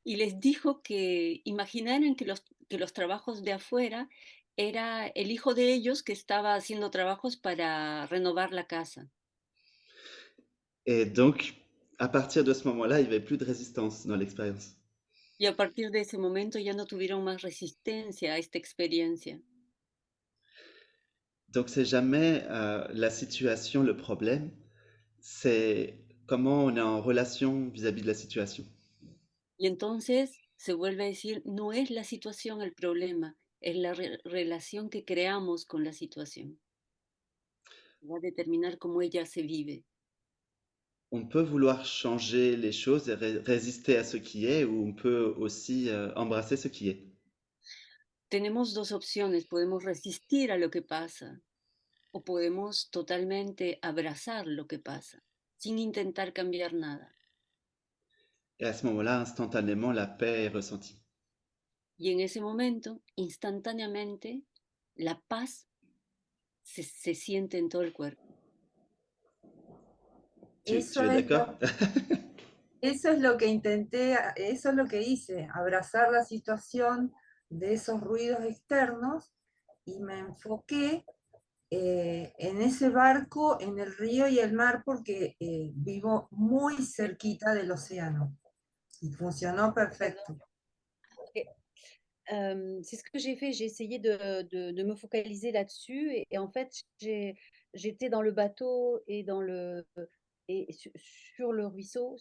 Y les dijo que imaginaran que los trabajos de afuera era el hijo de ellos que estaba haciendo trabajos para renovar la casa. Et donc, à partir de ce moment-là, il n'y avait plus de résistance dans l'expérience. Y a partir de ese momento ya no tuvieron más resistencia a esta experiencia. Donc, c'est jamais la situation, le problème, c'est comment on est en relation vis-à-vis de la situation. Y entonces se vuelve a decir, no es la situación el problema, es la relación que creamos con la situación. Va a determinar cómo ella se vive. On peut vouloir changer les choses et résister à ce qui est, ou on peut aussi embrasser ce qui est. Tenemos dos opciones, podemos resistir a lo que pasa o podemos totalmente abrazar lo que pasa, sin intentar cambiar nada. Et à ce moment-là, instantanément, la paix est ressentie. Y en ese momento, instantáneamente, la paz se siente en todo el cuerpo. Tu Eso es es d'accord? Eso es lo que intenté, eso es lo que hice, abrazar la situación de esos ruidos externos y me enfoqué en ese barco, en el río y el mar, porque vivo muy cerquita del océano y funcionó perfecto. C'est ce que j'ai fait, j'ai essayé de me focaliser là-dessus et en fait, j'étais dans le bateau et sur le ruisseau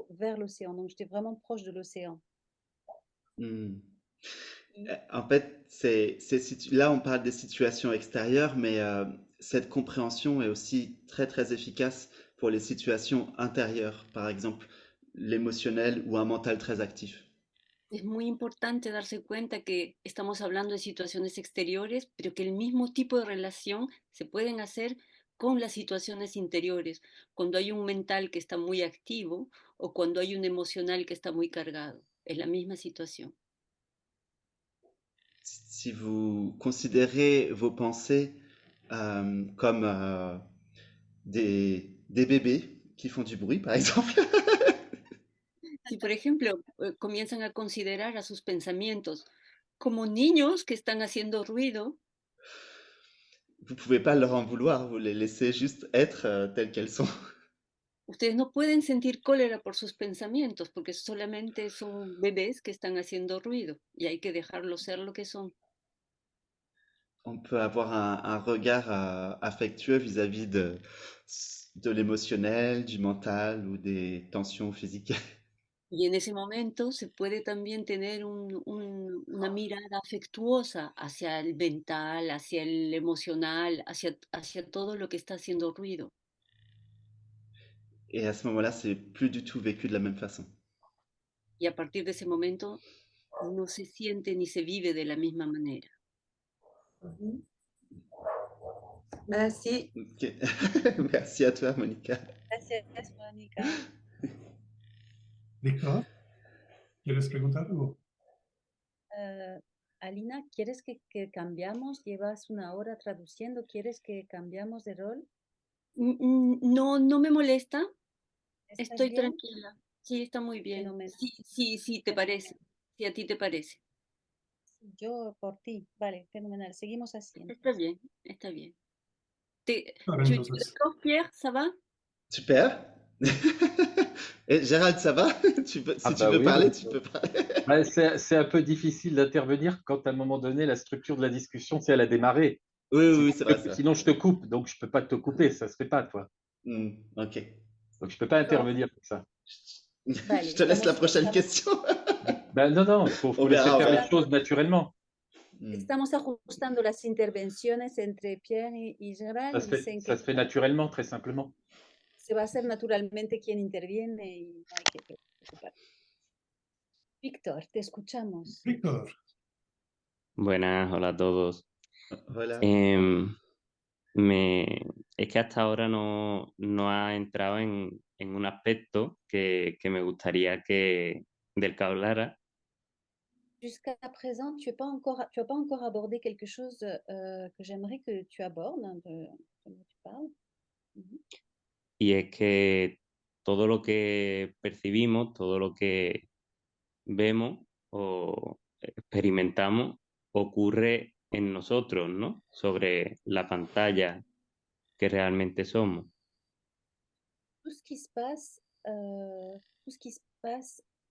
vers l'océan. Donc j'étais vraiment proche de l'océan. Hmm. En fait, là, on parle des situations extérieures, mais cette compréhension est aussi très, très efficace pour les situations intérieures, par exemple l'émotionnel ou un mental très actif. Es muy importante darse cuenta que estamos hablando de situaciones exteriores, pero que el mismo tipo de relación se pueden hacer con las situaciones interiores, cuando hay un mental que está muy activo o cuando hay un emocional que está muy cargado. Es la misma situación. Si vous considérez vos pensées comme des bébés qui font du bruit, par exemple, Si, por ejemplo, comienzan a considerar a sus pensamientos como niños que están haciendo ruido, vous pouvez pas leur en vouloir, vous les laissez juste être telles qu'elles sont. ustedes no pueden sentir cólera por sus pensamientos porque solamente son bebés que están haciendo ruido y hay que dejarlos ser lo que son. On peut avoir un regard affectueux vis-à-vis de l'émotionnel, du mental ou des tensions physiques. Y en ese momento se puede también tener una mirada afectuosa hacia el mental, hacia el emocional, hacia todo lo que está haciendo ruido. Et à ce moment-là, c'est plus du tout vécu de la même façon. Y a partir de ese momento no se siente ni se vive de la misma manera. Merci. Ok. Merci à toi, Monica. Gracias, Mónica. Víctor, ¿quieres preguntar algo? Alina, ¿quieres que cambiamos? Llevas una hora traduciendo, ¿quieres que cambiamos de rol? No, no me molesta. ¿Estás Estoy bien? tranquila. Sí, está muy bien. Fenomenal. Sí, te parece. Si a ti te parece. Yo por ti. Vale, fenomenal. Seguimos así. Está bien, está bien. Ahora, Tu es entonces, d'accord, Pierre, ça va? Super. Et Gérald, ça va? Si Ah tu bah veux oui, parler, donc, tu peux parler. bah, c'est un peu difficile d'intervenir quand à un moment donné la structure de la discussion, c'est elle a démarré. Oui, oui, Sinon, oui, c'est vrai, c'est vrai. sinon je te coupe, donc je peux pas te couper, ça se fait pas, toi. Ok. Donc je peux pas intervenir comme ça. Vale, Je te laisse la estamos- prochaine estamos- question. Ben non, il faut On laisser verra, on faire verra. les choses naturellement. Estamos ajustando las intervenciones entre Pierre y Gerald. Dicen Ça que se fait naturellement, très simplement. se va a hacer naturalmente quien interviene y no hay que preocupar. Víctor, te escuchamos. Víctor, Buenas, hola a todos. Voilà. Es que hasta ahora no ha entrado en un aspecto que me gustaría del que hablara. Jusqu'à présent, tu as pas encore abordé quelque chose que j'aimerais que tu abordes, dont tu parles. Y es que todo lo que percibimos, todo lo que vemos o experimentamos ocurre en nosotros, ¿no? Sobre la pantalla que realmente somos. Tout ce qui se passe,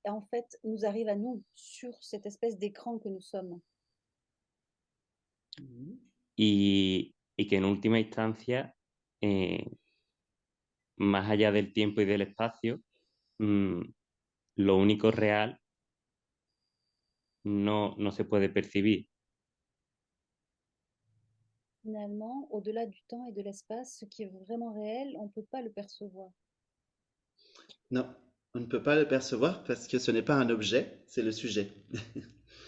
en fait, nous arrive à nous sur cette espèce d'écran que nous sommes. Y y que en última instancia, más allá del tiempo y del espacio, lo único real no se puede percibir. Finalement, au-delà du temps et de l'espace, ce qui est vraiment réel, on ne peut pas le percevoir. Non, on ne peut pas le percevoir parce que ce n'est pas un objet, c'est le sujet.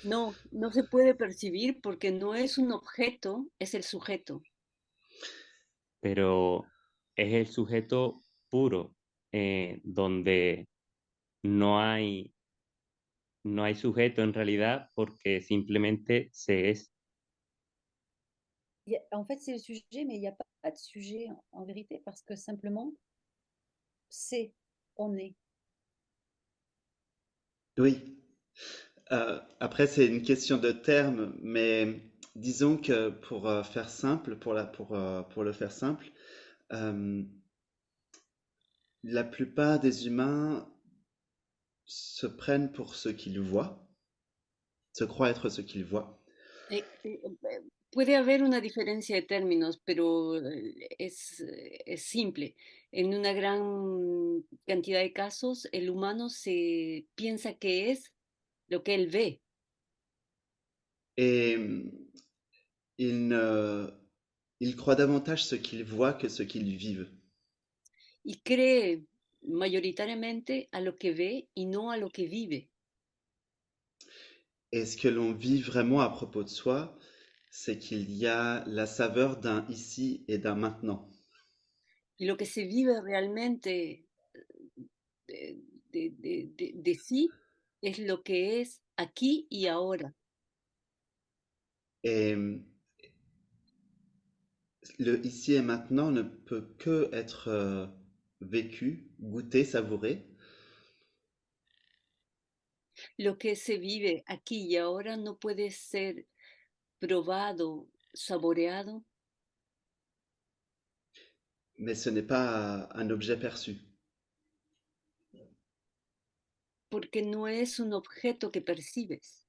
No, no se puede percibir porque no es un objeto, es el sujeto. Pero es el sujeto puro, donde no hay sujeto en realidad porque simplemente se es. En fait, c'est le sujet, mais il n'y a pas de sujet en vérité, parce que simplement, c'est, on est. Oui. Après, c'est une question de terme, mais disons que pour faire simple, pour le faire simple, la plupart des humains se prennent pour ce qu'ils voient, se croient être ce qu'ils voient. Puede haber una diferencia de términos, pero es simple. En una gran cantidad de casos, el humano se piensa que es lo que él ve. Et ils croient davantage ce qu'ils voient que ce qu'ils vivent. Y cree mayoritariamente a lo que ve y no a lo que vive. Et ce que l'on vit vraiment à propos de soi, c'est qu'il y a la saveur d'un ici et d'un maintenant. Y lo que se vive realmente de sí es lo que es aquí y ahora. Et le ici et maintenant ne peut que être vécu, goûté, savouré. Lo que se vive aquí y ahora no puede ser probado, saboreado. Mais ce n'est pas un objet perçu. Porque no es un objeto que percibes.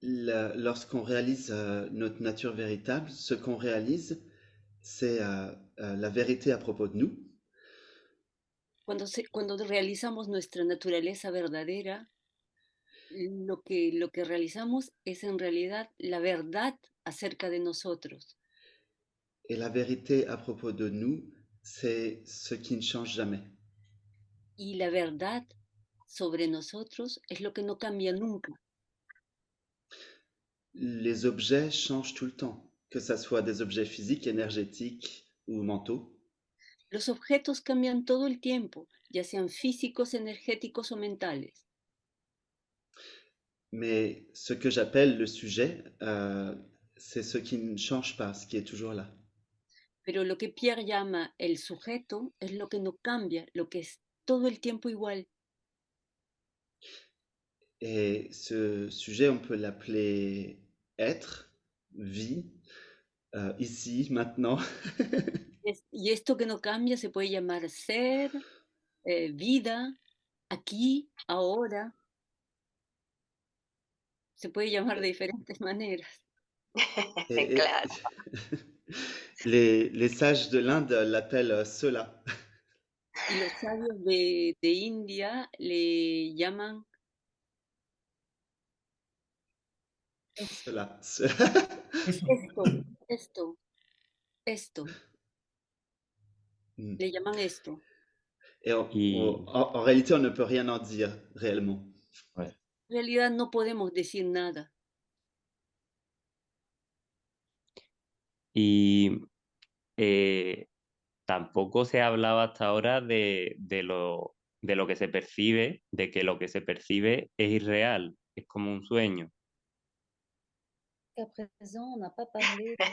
Lorsqu'on réalise notre nature véritable, ce qu'on réalise, c'est la vérité à propos de nous. Cuando realizamos nuestra naturaleza verdadera, lo que realizamos es en realidad la verdad acerca de nosotros. Et la vérité à propos de nous, c'est ce qui ne change jamais. Y la verdad sobre nosotros es lo que no cambia nunca. Les objets changent tout le temps, que ce soit des objets physiques, énergétiques ou mentaux. Los objetos cambian todo el tiempo, ya sean físicos, energéticos o mentales. Mais ce que j'appelle le sujet, c'est ce qui ne change pas, ce qui est toujours là. Pero lo que Pierre llama el sujeto es lo que no cambia, lo que es todo el tiempo igual. Et ce sujet, on peut l'appeler être, vie, ici, maintenant. Y esto que no cambia se puede llamar ser, vida, aquí, ahora. Se puede llamar de diferentes maneras. Et Claro. les sages de l'Inde l'appellent cela. Y los sabios de India le llaman Cela. esto. Mm. Le llaman esto. Et en réalité, on ne peut rien en dire réellement. Ouais. En realidad no podemos decir nada. Y tampoco se ha hablado hasta ahora de lo que se percibe, de que lo que se percibe es irreal, es como un sueño. Jusqu'à présent, on n'a pas parlé de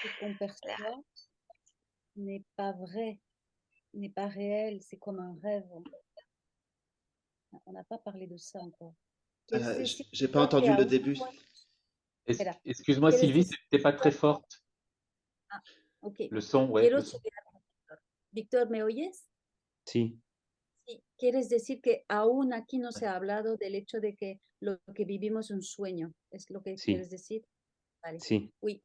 ce qu'on perçoit n'est pas vrai, n'est pas réel, c'est comme un rêve. On n'a pas parlé de ça encore. J'ai pas entendu le début. Excuse-moi Sylvie, c'était pas très forte. Ah, ok. Le son, ouais. Víctor, ¿me oyes? Sí. Sí. Quieres decir que aún aquí no se ha hablado del hecho de que lo que vivimos es un sueño. ¿Es lo que Sí, quieres decir? Vale. sí. Oui.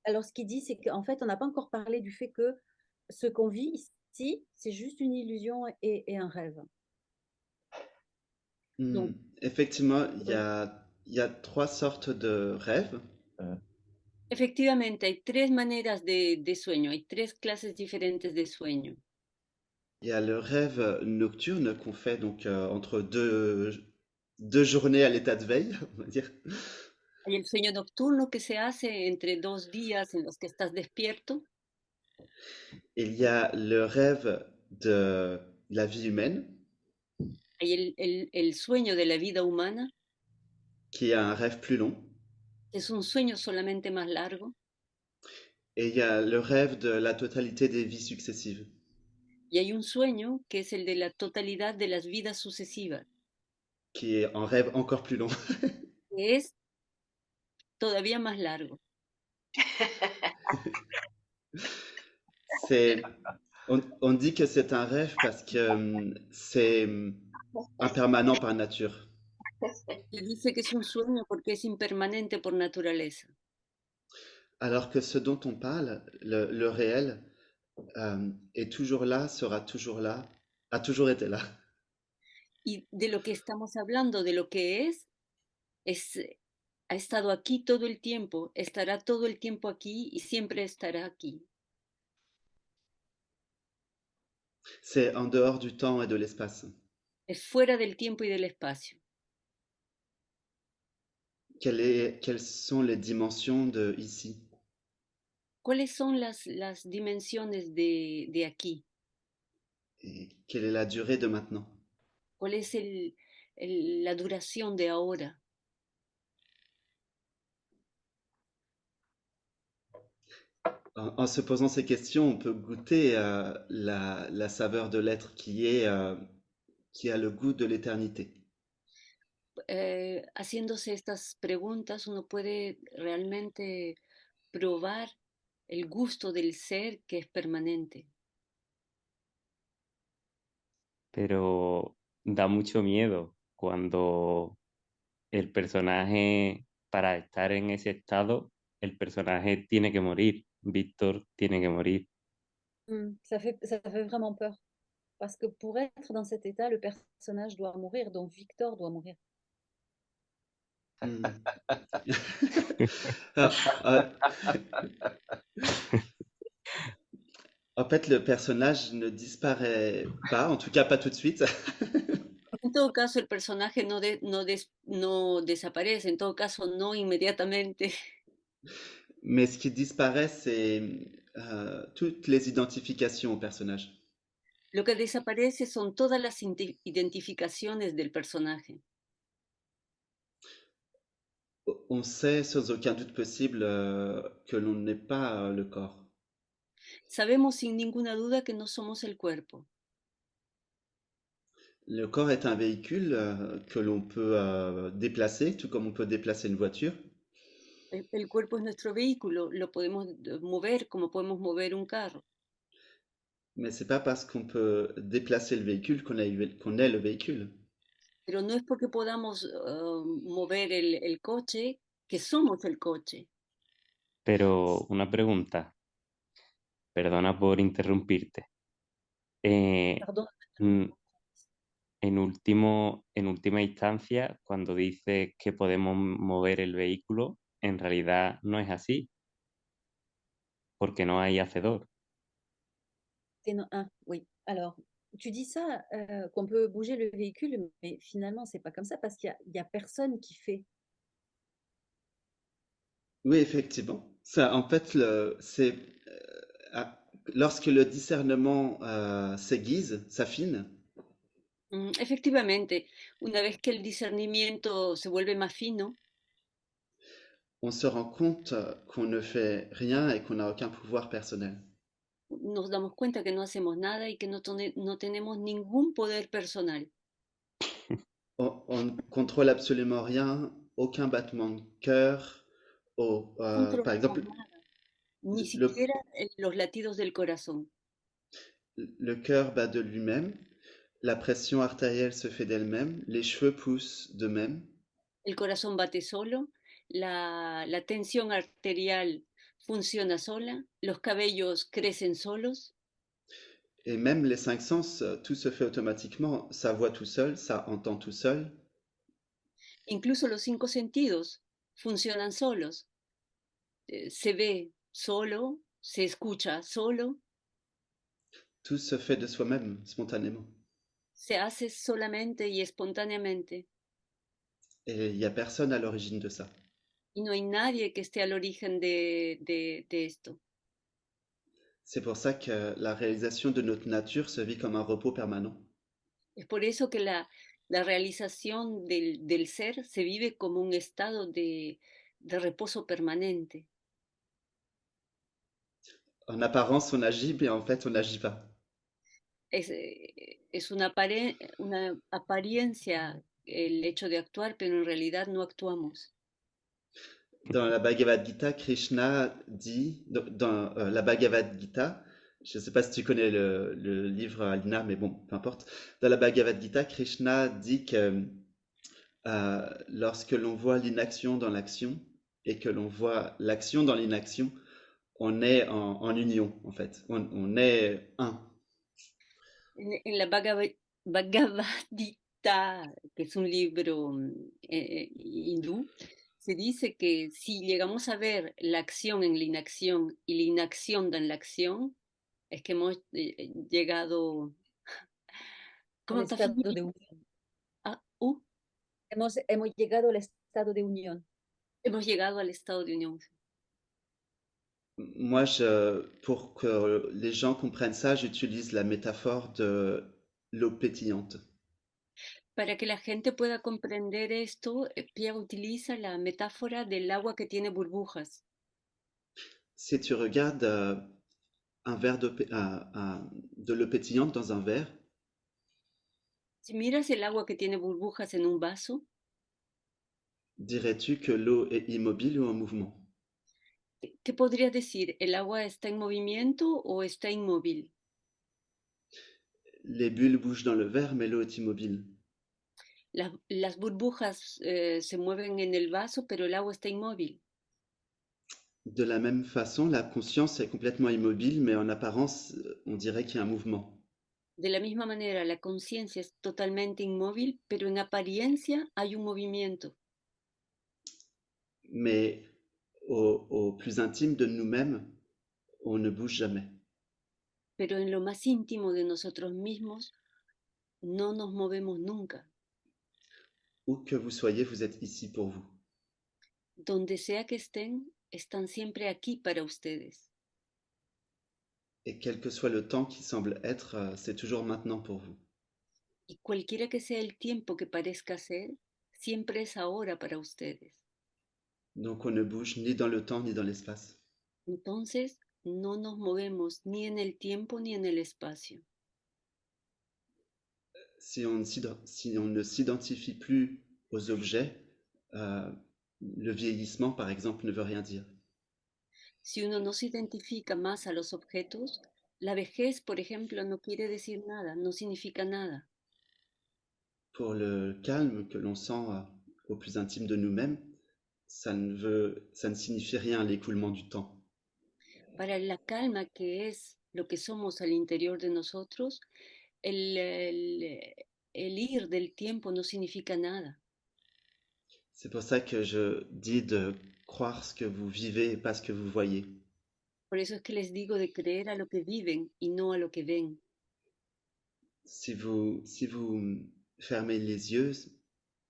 Alors, ce qu'il dit, c'est qu'en fait, on n'a pas encore parlé du fait que ce qu'on vit ici, c'est juste une illusion et un rêve. Donc, Effectivement, il y a trois sortes de rêves. efectivamente, hay tres maneras de sueño, hay tres clases diferentes de sueño. Il y a le rêve nocturne qu'on fait donc entre deux journées à l'état de veille, on va dire. Hay el sueño nocturno que se hace entre 2 días en los que estás despierto. Il y a le rêve de la vie humaine, Hay el sueño de la vida humana, qui est un rêve plus long. que es un sueño solamente más largo. Et il y a le rêve de la totalité des vies successives. Y hay un sueño que es el de la totalidad de las vidas sucesivas, Qui est un rêve encore plus long. que es todavía más largo. On dit que c'est un rêve parce que c'est impermanent par nature. Se dice que es un sueño porque es impermanente por naturaleza. Alors que ce dont on parle, le réel, est toujours là, sera toujours là, a toujours été là. Y de lo que estamos hablando, de lo que ha estado aquí todo el tiempo, estará todo el tiempo aquí y siempre estará aquí. C'est en dehors du temps et de l'espace. Es fuera del tiempo y del espacio. Quelles sont les dimensions de ici? ¿Cuáles son las dimensiones de aquí? Et quelle est la durée de maintenant? ¿Cuál es la duración de ahora? En se posant ces questions, on peut goûter la saveur de l'être qui a le goût de l'éternité. Haciéndose estas preguntas, uno puede realmente probar el gusto del ser que es permanente. Pero da mucho miedo cuando el personaje, para estar en ese estado, el personaje tiene que morir. Víctor tiene que morir. Ça fait vraiment peur. Parce que pour être dans cet état, le personnage doit mourir, donc Victor doit mourir. En fait, le personnage ne disparaît pas, en tout cas pas tout de suite. En todo caso, el personaje no desaparece, en todo caso, no inmediatamente. Mais ce qui disparaît, c'est toutes les identifications au personnage. Lo que desaparece son todas las identificaciones del personaje. On sait sans aucun doute possible que l'on n'est pas le corps. Sabemos sin ninguna duda que no somos el cuerpo. Le corps est un véhicule que l'on peut déplacer, tout comme on peut déplacer une voiture. El cuerpo es nuestro vehículo, lo podemos mover como podemos mover un carro. Mais c'est pas parce qu'on peut déplacer le véhicule qu'on est le véhicule. Pero no es porque podamos mover el coche que somos el coche. Pero una pregunta, perdona por interrumpirte. Pardon. En última instancia, cuando dices que podemos mover el vehículo, en realidad no es así, porque no hay hacedor. Oui. Alors, tu dis ça, qu'on peut bouger le véhicule, mais finalement, c'est pas comme ça parce qu'il y a personne qui fait. Oui, effectivement. Ça, en fait, lorsque le discernement s'aiguise, s'affine, Efectivamente, una vez que el discernimiento se vuelve más fino, on se rend compte qu'on ne fait rien et qu'on n'a aucun pouvoir personnel. nos damos cuenta que no hacemos nada y que no tenemos ningún poder personal. On ne contrôle absolument rien, aucun battement de cœur, par exemple, Ni siquiera los latidos del corazón. le cœur bat de lui-même, La pression artérielle se fait d'elle-même, les cheveux poussent d'eux-mêmes, El corazón bate solo, la tensión arterial funciona sola, los cabellos crecen solos, et même les cinq sens, tout se fait automatiquement. Ça voit tout seul, ça entend tout seul, incluso los 5 sentidos funcionan solos. Se ve solo, se escucha solo, tout se fait de soi-même, spontanément. se hace solamente y espontáneamente. Et il n'y a personne à l'origine de ça. Y no hay nadie que esté al origen de esto. C'est pour ça que la réalisation de notre nature se vit comme un repos permanent. Es por eso que la realización del ser se vive como un estado de reposo permanente. En apparence, on agit, mais en fait, on n'agit pas. Es una apariencia el hecho de actuar, pero en realidad no actuamos. Dans la Bhagavad Gita, Krishna dit, dans la Bhagavad Gita, je ne sais pas si tu connais le livre Alina, mais bon, peu importe. Dans la Bhagavad Gita, Krishna dit que lorsque l'on voit l'inaction dans l'action et que l'on voit l'action dans l'inaction, on est en union, en fait. On est un. En la Bhagavad Gita, que es un libro hindú, se dice que si llegamos a ver la acción en la inacción y la inacción en la acción, es que hemos llegado... ¿Cómo Al está estado fini? de unión. Ah, Hemos llegado al estado de unión. hemos llegado al estado de unión. Moi, pour que les gens comprennent ça, j'utilise la métaphore de l'eau pétillante. Para que la gente pueda comprender esto, Pia utiliza la metáfora del agua que tiene burbujas. Si tu regardes un verre de l'eau pétillante dans un verre, Si miras el agua que tiene burbujas en un vaso, dirais-tu que l'eau est immobile ou en mouvement? ¿qué podrías decir? ¿El agua está en movimiento o está inmóvil? Les bulles bougent dans le verre, mais l'eau est immobile. Las burbujas se mueven en el vaso, pero el agua está inmóvil. De la même façon, la conscience est complètement immobile, mais en apparence, on dirait qu'il y a un mouvement. De la misma manera, la conciencia es totalmente inmóvil, pero en apariencia hay un movimiento. Mais au plus intime de nous-mêmes, on ne bouge jamais. Pero en lo más íntimo de nosotros mismos, no nos movemos nunca. Où que vous soyez, vous êtes ici pour vous. Donde sea que estén, están siempre aquí para ustedes. Et quel que soit le temps qui semble être, c'est toujours maintenant pour vous. Y cualquiera que sea el tiempo que parezca ser, siempre es ahora para ustedes. Donc on ne bouge ni dans le temps ni dans l'espace. Entonces, no nos movemos ni en el tiempo ni en el espacio. Si on ne s'identifie plus aux objets, le vieillissement, par exemple, ne veut rien dire. Si uno no se identifica más a los objetos, la vejez, por ejemplo, no quiere decir nada, no significa nada. Pour le calme que l'on sent au plus intime de nous-mêmes, ça ne signifie rien l'écoulement du temps. Para la calma que es lo que somos al interior de nosotros, el ir del tiempo no significa nada. C'est pour ça que je dis de croire ce que vous vivez et pas ce que vous voyez. Por eso es que les digo de creer a lo que viven y no a lo que ven. Si vous fermez les yeux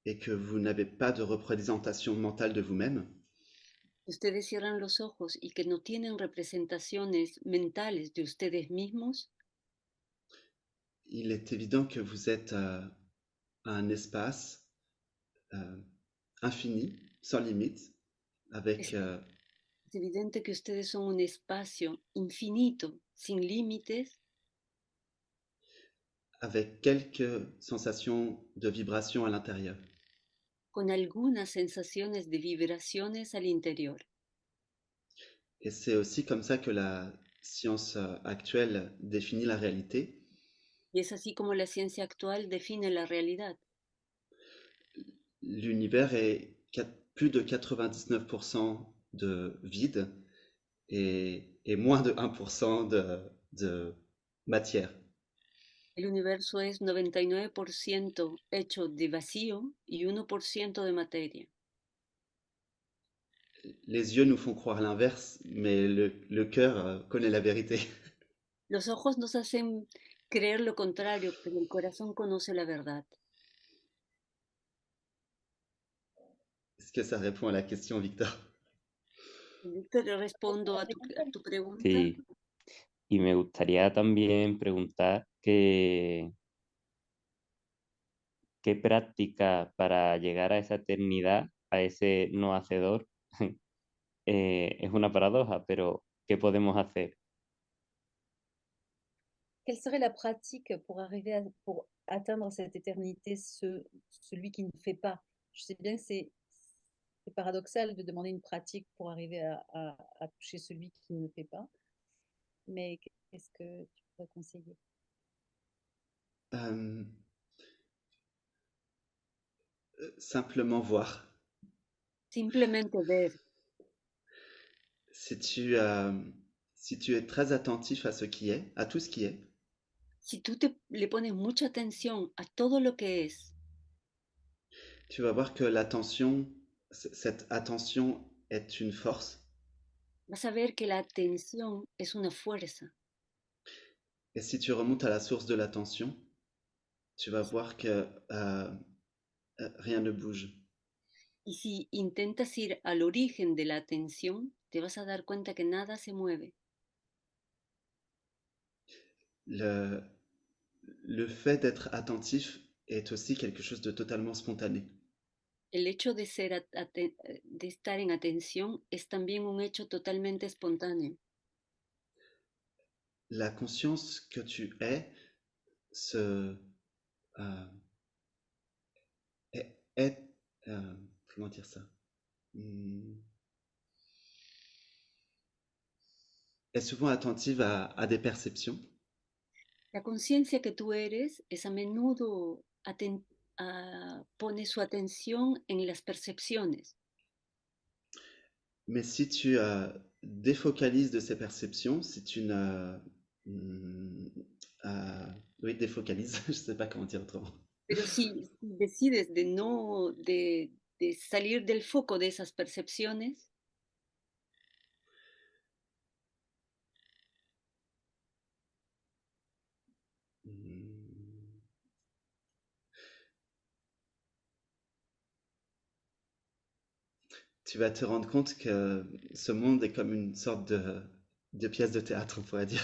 et que vous n'avez pas de représentation mentale de vous-même, Ustedes cierran los ojos y que no tienen representaciones mentales de ustedes mismos, il est évident que vous êtes un espace infini, sans limite, avec es evidente que ustedes son un espacio infinito, sin límites, avec quelques sensations de vibration à l'intérieur. con algunas sensaciones de vibraciones al interior. Et c'est aussi comme ça que la science actuelle définit la réalité. Y es así como la ciencia actual define la realidad. L'univers est plus de 99% de vide et moins de 1% de matière. El universo es 99% hecho de vacío y 1% de materia. Les yeux nous font croire l'inverse, mais le cœur connaît la vérité. Los ojos nos hacen creer lo contrario, pero el corazón conoce la verdad. Est-ce que ça répond à la question, Victor? Víctor, le respondo a tu pregunta. Sí, y me gustaría también preguntar qué práctica para llegar a esa eternidad, a ese no hacedor, es una paradoja, pero ¿qué podemos hacer? Quelle serait la pratique pour pour atteindre cette éternité, celui qui ne fait pas? Je sais bien que c'est paradoxal de demander une pratique pour arriver à toucher celui qui ne fait pas, mais qu'est-ce que tu pourrais conseiller? Simplement voir. Simplemente ver. Si tu es très attentif à ce qui est, à tout ce qui est, Si tú le pones mucha atención a todo lo que es, tu vas voir que cette attention est une force. vas a ver que la atención es una fuerza. Et si tu remontes à la source de l'attention, tu vas voir que rien ne bouge. Y si intentas ir al origen de la atención, te vas a dar cuenta que nada se mueve. Le fait d'être attentif est aussi quelque chose de totalement spontané. El hecho de estar en atención es también un hecho totalmente espontáneo. La conscience que tu es comment dire ça? Est souvent attentive à des perceptions. La conciencia que tú eres es a menudo pone su atención en las percepciones. Mais si tu défocalises de ces perceptions, si tu ne... oui, défocalise, je ne sais pas comment dire autrement. Pero si decides de salir del foco de esas percepciones, tu vas te rendre compte que ce monde est comme une sorte de pièce de théâtre, on pourrait dire.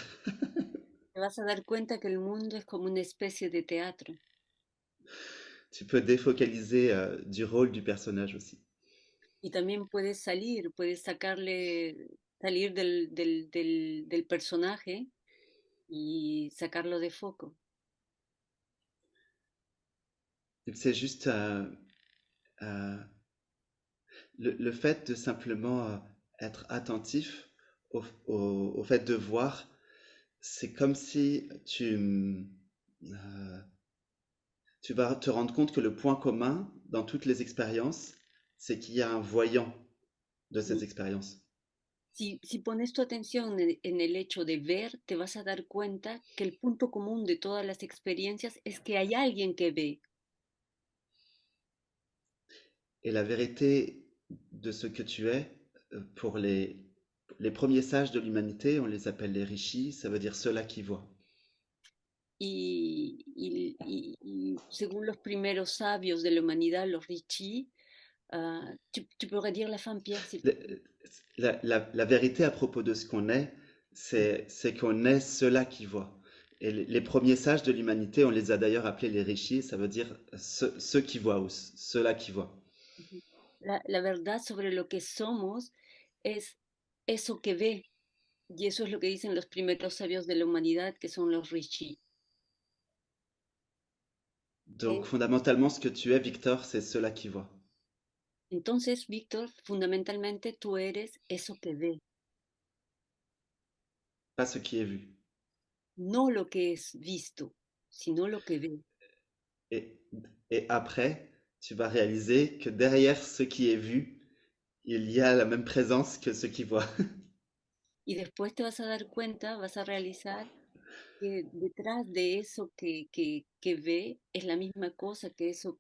te vas a dar cuenta que el mundo es como una especie de teatro. Tu peux défocaliser du rôle du personnage aussi. Y también puedes salir del personaje y sacarlo de foco. C'est juste le fait de simplement être attentif au fait de voir, c'est comme si tu vas te rendre compte que le point commun dans toutes les expériences, c'est qu'il y a un voyant de ces expériences. Si pones tu atención en el hecho de ver, te vas a dar cuenta que el punto común de todas las experiencias es que hay alguien que ve. Et la vérité de ce que tu es, pour les premiers sages de l'humanité, on les appelle les rishis, ça veut dire ceux-là qui voient. Y según los primeros sabios de la humanidad, los Rishi, tu pourrais dire la fin, Pierre, La vérité à propos de ce qu'on est, c'est qu'on est ceux-là qui voient. Et les premiers sages de l'humanité, on les a d'ailleurs appelés les rishis, ça veut dire ceux qui voient, ou ceux-là qui voient. La verdad sobre lo que somos es eso que ve. Y eso es lo que dicen los primeros sabios de la humanidad, que son los Rishi. Donc fondamentalement, ce que tu es, Victor, c'est ceux-là qui voient. Entonces, Víctor, fundamentalmente tú eres eso que ve. Pas ce qui est vu. No lo que es visto, sino lo que ve. Et après, tu vas réaliser que derrière ce qui est vu, il y a la même présence que ce qui voit. Y después te vas a dar cuenta, vas a realizar que detrás de eso que ve es la misma cosa que eso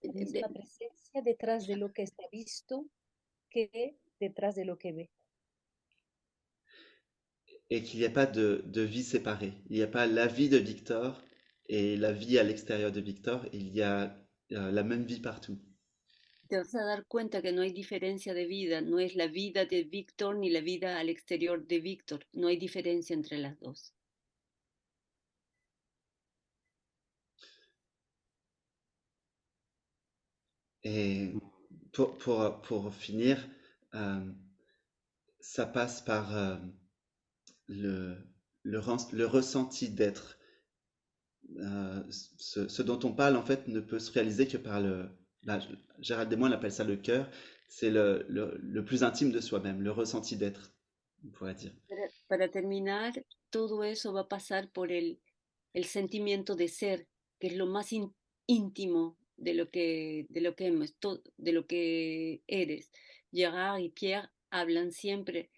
La misma presencia detrás de lo que está visto que detrás de lo que ve. Et qu'il n'y a pas de vie séparée. Il n'y a pas la vie de Victor et la vie à l'extérieur de Victor. Il y a la même vie partout. Te vas a dar cuenta que no hay diferencia de vida, no es la vida de Víctor ni la vida al exterior de Víctor, no hay diferencia entre las dos. Et pour finir, ça passe par le ressenti d'être. Ce dont on parle, en fait, ne peut se réaliser que par Gérald Desmoines appelle ça le cœur. C'est le plus intime de soi-même, le ressenti d'être, on pourrait dire. Para terminar, todo eso va a pasar por el sentimiento de ser, que es lo más íntimo de lo que de lo que eres. Gerard y Pierre hablan siempre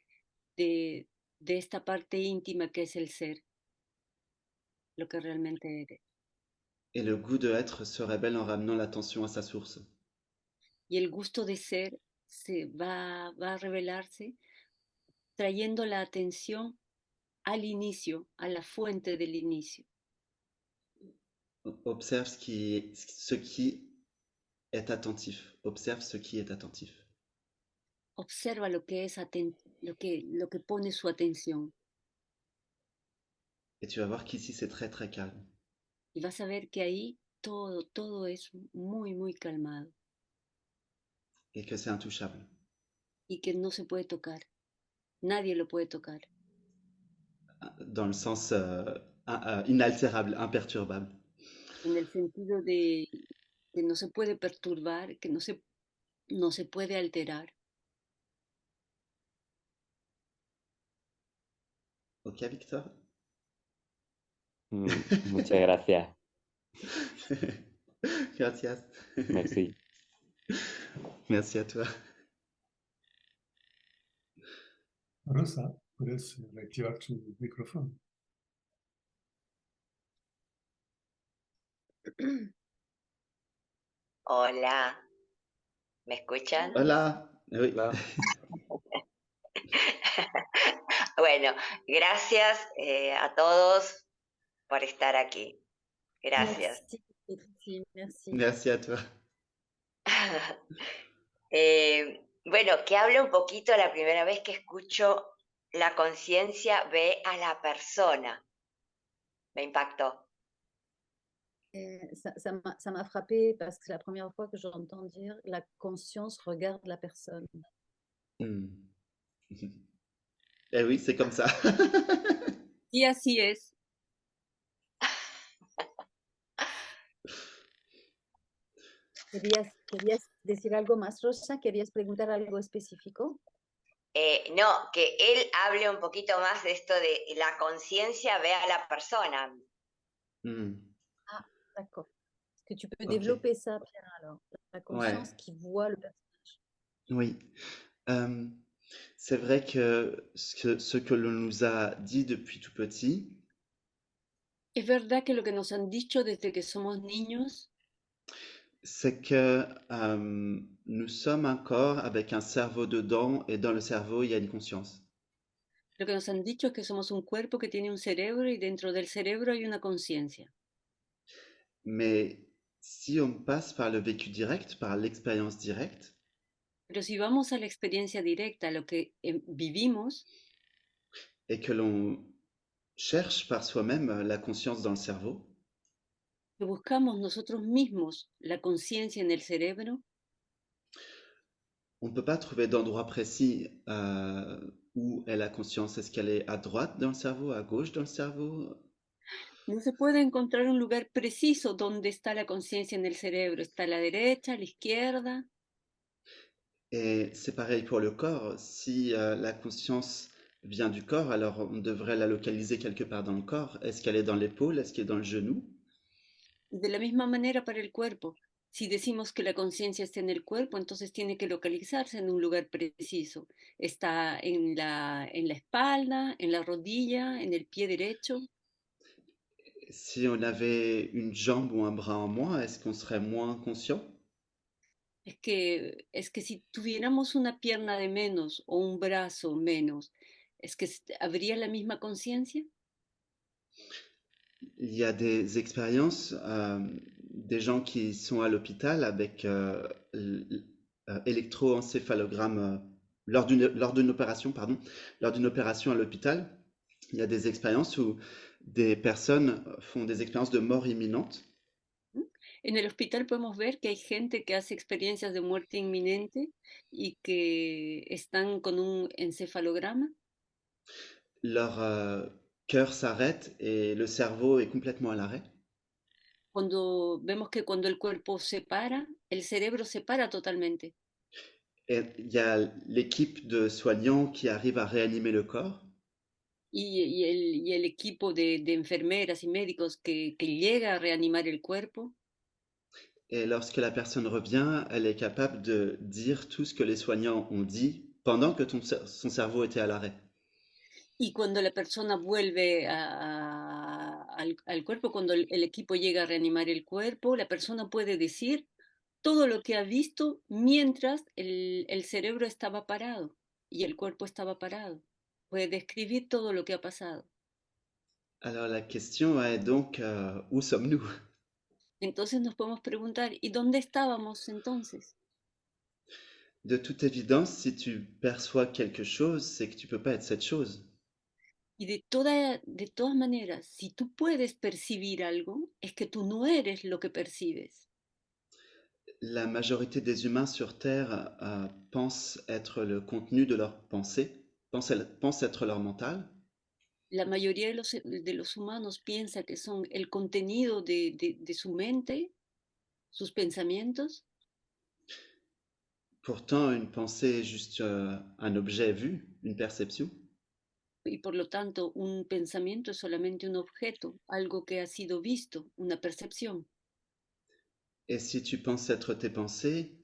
de esta parte íntima que es el ser, lo que realmente eres. Et le goût de être se révèle en ramenant l'attention à sa source. Y el gusto de ser va a revelarse trayendo la atención al inicio, a la fuente del inicio. Observe ce qui est attentif. Observe ce qui est attentif. Observa lo que es lo que pone su atención. Et tu vas voir qu'ici c'est très très calme. Y vas a ver que ahí todo es muy, muy calmado. Et que c'est intouchable. Y que no se puede tocar. Nadie lo puede tocar. Dans le sens inaltérable, imperturbable. En el sentido de que no se puede perturbar, que no se puede alterar. Ok, Victor? Muchas gracias. Gracias. Merci. Merci a toi. Rosa, puedes reactivar tu micrófono. Hola, ¿me escuchan? Hola. Oui. Là. Bueno, gracias a todos por estar aquí. Gracias. Merci. Merci à toi. Bueno, que hable un poquito la primera vez que escucho la conciencia ve a la persona. Me impactó. Ça m'a frappé parce que c'est la première fois que j'entends dire la conscience regarde la personne. Eh oui, c'est comme ça. Y así es. ¿Querías decir algo más, Rosa? ¿Querías preguntar algo específico? No, que él hable un poquito más de esto de la conciencia ve a la persona. Ah, d'accord. Est-ce que tu peux développer ça, Pierre, alors? La conscience qui voit le personnage. Oui. C'est vrai que ce que l'on nous a dit depuis tout petit, Es verdad que lo que nos han dicho desde que somos niños c'est que nous sommes un corps avec un cerveau dedans et dans le cerveau, il y a une conscience. Lo que nos han dicho es que somos un cuerpo que tiene un cerebro y dentro del cerebro hay una conciencia. Mais si on passe par le vécu direct, par l'expérience directe, Pero si vamos a la experiencia directa, a lo que vivimos, et que l'on cherche par soi-même la conscience dans le cerveau, que buscamos nosotros mismos la conciencia en el cerebro, on ne peut pas trouver d'endroit précis où est la conscience. Est-ce qu'elle est à droite dans le cerveau, à gauche dans le cerveau? no se puede encontrar un lugar preciso donde está la conciencia en el cerebro. ¿Está a la derecha, a la izquierda? Et c'est pareil pour le corps. Si la conscience vient du corps, alors on devrait la localiser quelque part dans le corps. Est-ce qu'elle est dans l'épaule? Est-ce qu'elle est dans le genou? De la misma manera para el cuerpo. Si decimos que la conciencia está en el cuerpo, entonces tiene que localizarse en un lugar preciso. Está en la espalda, en la rodilla, en el pie derecho. Si on avait une jambe ou un bras en moins, est-ce qu'on serait moins conscient? Es que si tuviéramos una pierna de menos o un brazo menos, es que habría la misma conciencia. Il y a des expériences, des gens qui sont à l'hôpital avec électroencéphalogramme lors d'une opération, pardon, lors d'une opération à l'hôpital. Il y a des expériences où des personnes font des expériences de mort imminente. En el hospital podemos ver que hay gente que hace experiencias de muerte inminente y que están con un encefalograma. Leur cœur s'arrête et le cerveau est complètement à l'arrêt. Cuando vemos que cuando el cuerpo se para, el cerebro se para totalmente. Et il y a l'équipe de soignants qui arrive à réanimer le corps. Y el equipo de enfermeras y médicos que llega a reanimar el cuerpo. Et lorsque la personne revient, elle est capable de dire tout ce que les soignants ont dit pendant que son cerveau était à l'arrêt. Y cuando la persona vuelve al cuerpo, cuando el equipo llega a reanimar el cuerpo, la persona puede decir todo lo que ha visto mientras el cerebro estaba parado y el cuerpo estaba parado. Puede describir todo lo que ha pasado. Alors la question est donc, où sommes-nous? Entonces nos podemos preguntar, ¿y dónde estábamos entonces? De toute évidence, si tu perçois quelque chose, c'est que tu peux pas être cette chose. Y de todas maneras, si tú puedes percibir algo, es que tú no eres lo que percibes. La majorité des humains sur Terre pensent être le contenu de leur pensée, pensent être leur mental. La mayoría de los humanos piensa que son el contenido de su mente, sus pensamientos. Pourtant, une pensée est juste un objet vu, une perception. Y por lo tanto, un pensamiento es solamente un objeto, algo que ha sido visto, una percepción. Et si tu penses être tes pensées,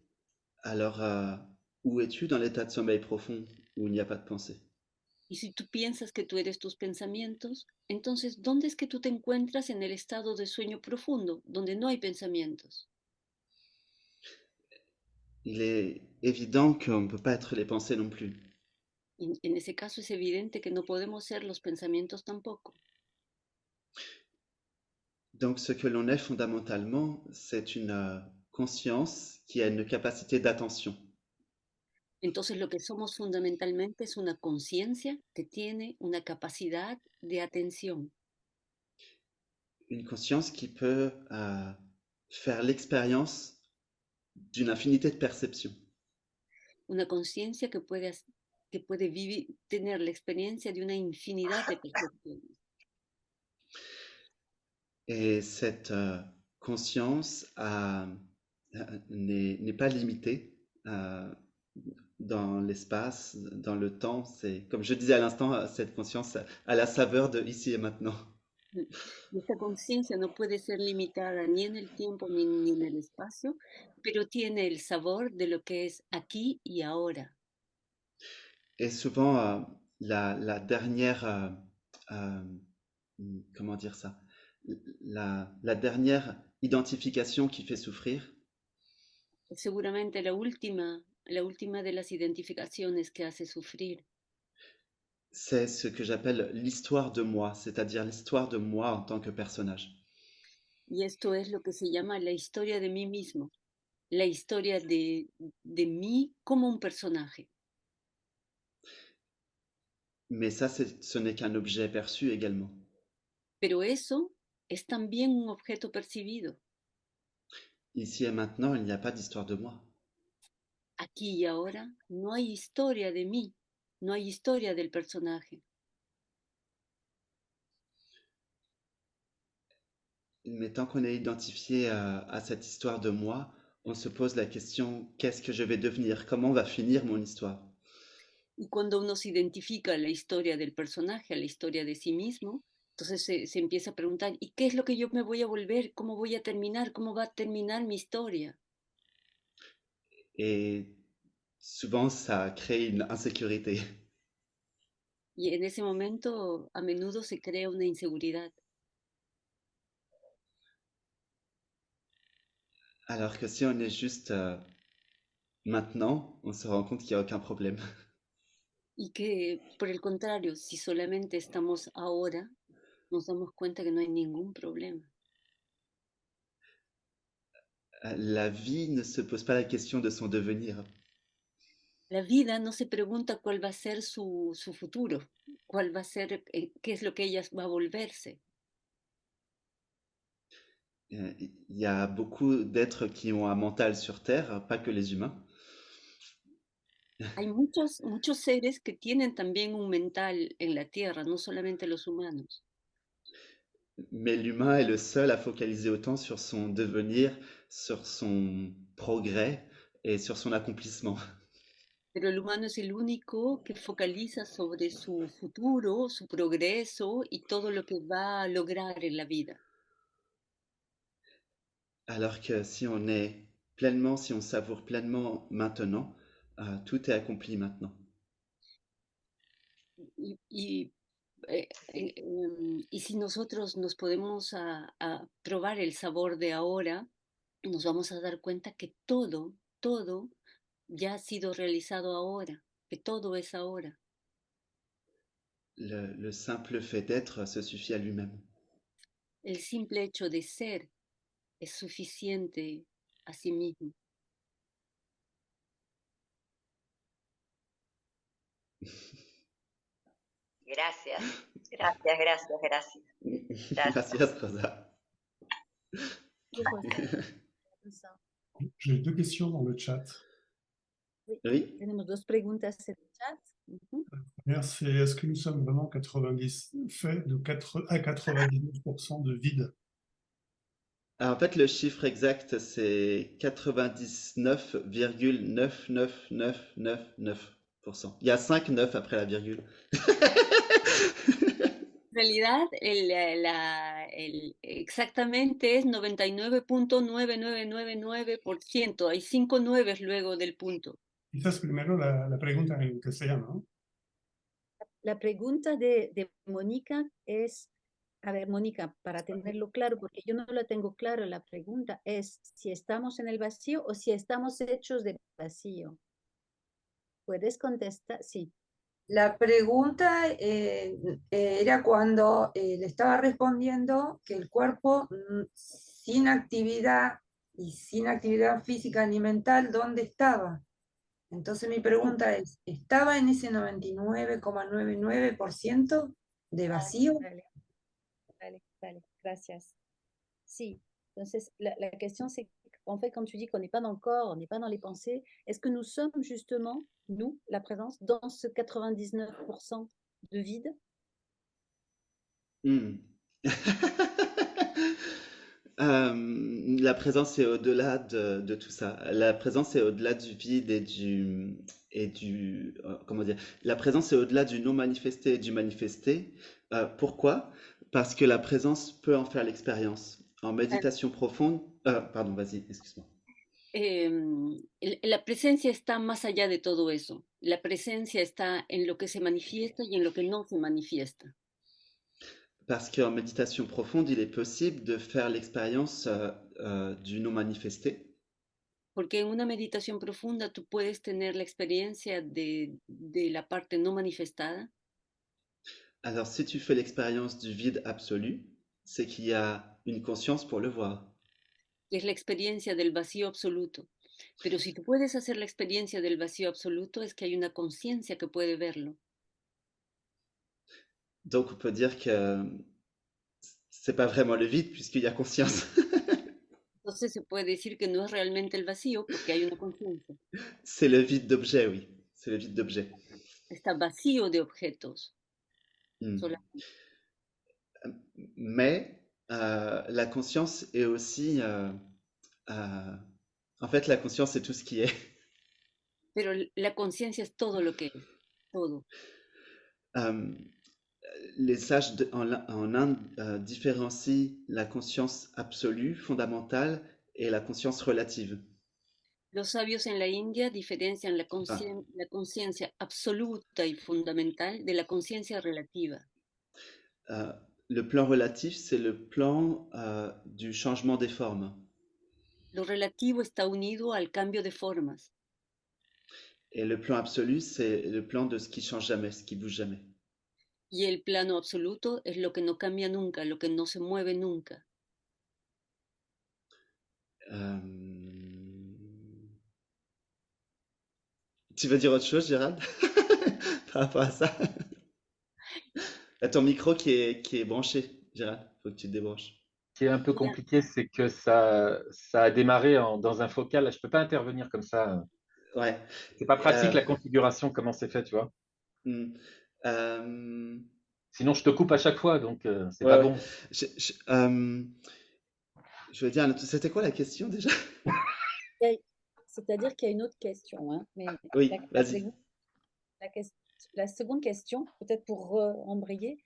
alors où es-tu dans l'état de sommeil profond où il n'y a pas de pensée? Y si tú piensas que tú eres tus pensamientos, entonces, ¿dónde es que tú te encuentras en el estado de sueño profundo, donde no hay pensamientos? Il est évident qu'on ne peut pas être les pensées non plus. Y en ese caso es evidente que no podemos ser los pensamientos tampoco. Donc ce que l'on est fondamentalement, c'est une conscience qui a une capacité d'attention. Entonces lo que somos fundamentalmente es una conciencia que tiene una capacidad de atención. Une conscience qui peut faire l'expérience d'une infinité de perceptions. Una conciencia que puede tener la experiencia de una infinidad de percepciones. Et cette conscience n'est pas limitée dans l'espace, dans le temps. C'est, comme je disais à l'instant, cette conscience a la saveur de ici et maintenant. Y esta conciencia no puede ser limitada ni en el tiempo ni en el espacio, pero tiene el sabor de lo que es aquí y ahora. Et souvent, la dernière, comment dire ça? La dernière identification qui fait souffrir, Seguramente la última de las identificaciones que hace sufrir c'est ce que j'appelle l'histoire de moi, c'est-à-dire l'histoire de moi en tant que personnage. y esto es lo que se llama la historia de mí mismo, la historia de mí como un personaje. Mais ça, ce n'est qu'un objet perçu également. Pero eso es también un objeto percibido. Ici et maintenant, il n'y a pas d'histoire de moi. Aquí y ahora no hay historia de mí, no hay historia del personaje. Mais tant qu'on est identifié à cette histoire de moi, on se pose la question, qu'est-ce que je vais devenir? Comment va finir mon histoire? Y cuando uno se identifica a la historia del personaje, a la historia de sí mismo, entonces se empieza a preguntar, ¿y qué es lo que yo me voy a volver? ¿Cómo voy a terminar? ¿Cómo va a terminar mi historia? Et souvent, ça crée une insécurité. Y en ese momento a menudo se crea una inseguridad. Alors que si on est juste maintenant, on se rend compte qu'il n'y a aucun problème. Y que, por el contrario, si solamente estamos ahora, nos damos cuenta que no hay ningún problema. La vie ne se pose pas la question de son devenir. La vida no se pregunta cuál va a ser su futuro, cuál va a ser, qué es lo que ella va a volverse. Il y a beaucoup d'êtres qui ont un mental sur Terre, pas que les humains. Hay muchos seres que tienen también un mental en la Tierra, no solamente los humanos. Mais l'humain est le seul à focaliser autant sur son devenir, sur son progrès et sur son accomplissement. Pero el humano es el único que focaliza sobre su futuro, su progreso y todo lo que va a lograr en la vida. Alors que si on est pleinement, si on savoure pleinement maintenant, tout est accompli maintenant. Y si nosotros nos podemos a probar el sabor de ahora, nos vamos a dar cuenta que todo ya ha sido realizado ahora, que todo es ahora. Le simple fait d'être se suffit à lui-même. El simple hecho de ser es suficiente a sí mismo. Gracias, gracias, gracias, gracias. Gracias, Rosa. J'ai deux questions dans le chat. Oui. Tenemos dos preguntas en el chat. La première, c'est est-ce que nous sommes vraiment 90, fait à 99% de vide? En fait, le chiffre exact, c'est 99,99999%. Il y a 5 9 après la virgule. En realidad, exactamente es 99.9999%. Hay 5 nueves luego del punto. Quizás primero la pregunta en castellano, ¿no? La pregunta de Mónica es, a ver, Mónica, para tenerlo claro, porque yo no lo tengo claro, la pregunta es si estamos en el vacío o si estamos hechos de vacío. ¿Puedes contestar? Sí. La pregunta era cuando le estaba respondiendo que el cuerpo sin actividad y sin actividad física ni mental, ¿dónde estaba? Entonces mi pregunta es, ¿estaba en ese 99,99% de vacío? Vale, gracias. Sí, entonces la question c'est, en fait, quand tu dis qu'on n'est pas dans le corps, on n'est pas dans les pensées, est-ce que nous sommes justement, nous, la présence, dans ce 99% de vide? La présence est au-delà de tout ça. La présence est au-delà du vide comment dire? La présence est au-delà du non manifesté et du manifesté. Pourquoi? Parce que la présence peut en faire l'expérience. En méditation profonde, pardon, vas-y, excuse-moi. La presencia está más allá de todo eso. La presencia está en lo que se manifiesta y en lo que no se manifiesta. Parce qu'en méditation profonde, il est possible de faire l'expérience du non manifesté. Porque en una meditación profunda tú puedes tener la experiencia de la parte no manifestada. Alors, si tu fais l'expérience du vide absolu, c'est qu'il y a une conscience pour le voir. Que es la experiencia del vacío absoluto. Pero si tú puedes hacer la experiencia del vacío absoluto, es que hay una conciencia que puede verlo. Donc, on peut dire que c'est pas vraiment le vide puisqu'il y a conscience. Entonces se puede decir que no es realmente el vacío porque hay una conciencia. C'est le vide d'objet, oui. C'est le vide d'objet. Está vacío de objetos. Mais la conscience est aussi... en fait, la conscience, c'est tout ce qui est. Pero la conciencia es todo lo que es. todo. Les sages en Inde différencient la conscience absolue, fondamentale, et la conscience relative. Los sabios en la India diferencian la conciencia absoluta y fundamental de la conciencia relativa. Le plan relatif, c'est le plan du changement des formes. Lo relativo está unido al cambio de formas. Et le plan absolu, c'est le plan de ce qui change jamais, ce qui bouge jamais. Y el plano absoluto es lo que no cambia nunca, lo que no se mueve nunca. Tu veux dire autre chose, Gérald, par rapport à ça? Ton micro qui est branché, Gérald, faut que tu te débranches. Ce qui est un peu compliqué, c'est que ça a démarré dans un focal. Je ne peux pas intervenir comme ça. Ouais. C'est pas pratique la configuration, comment c'est fait, tu vois. Sinon, je te coupe à chaque fois, donc c'est pas bon. Je veux dire, c'était quoi la question déjà? C'est-à-dire qu'il y a une autre question. Hein, mais oui, vas-y. La seconde question, peut-être pour embrayer,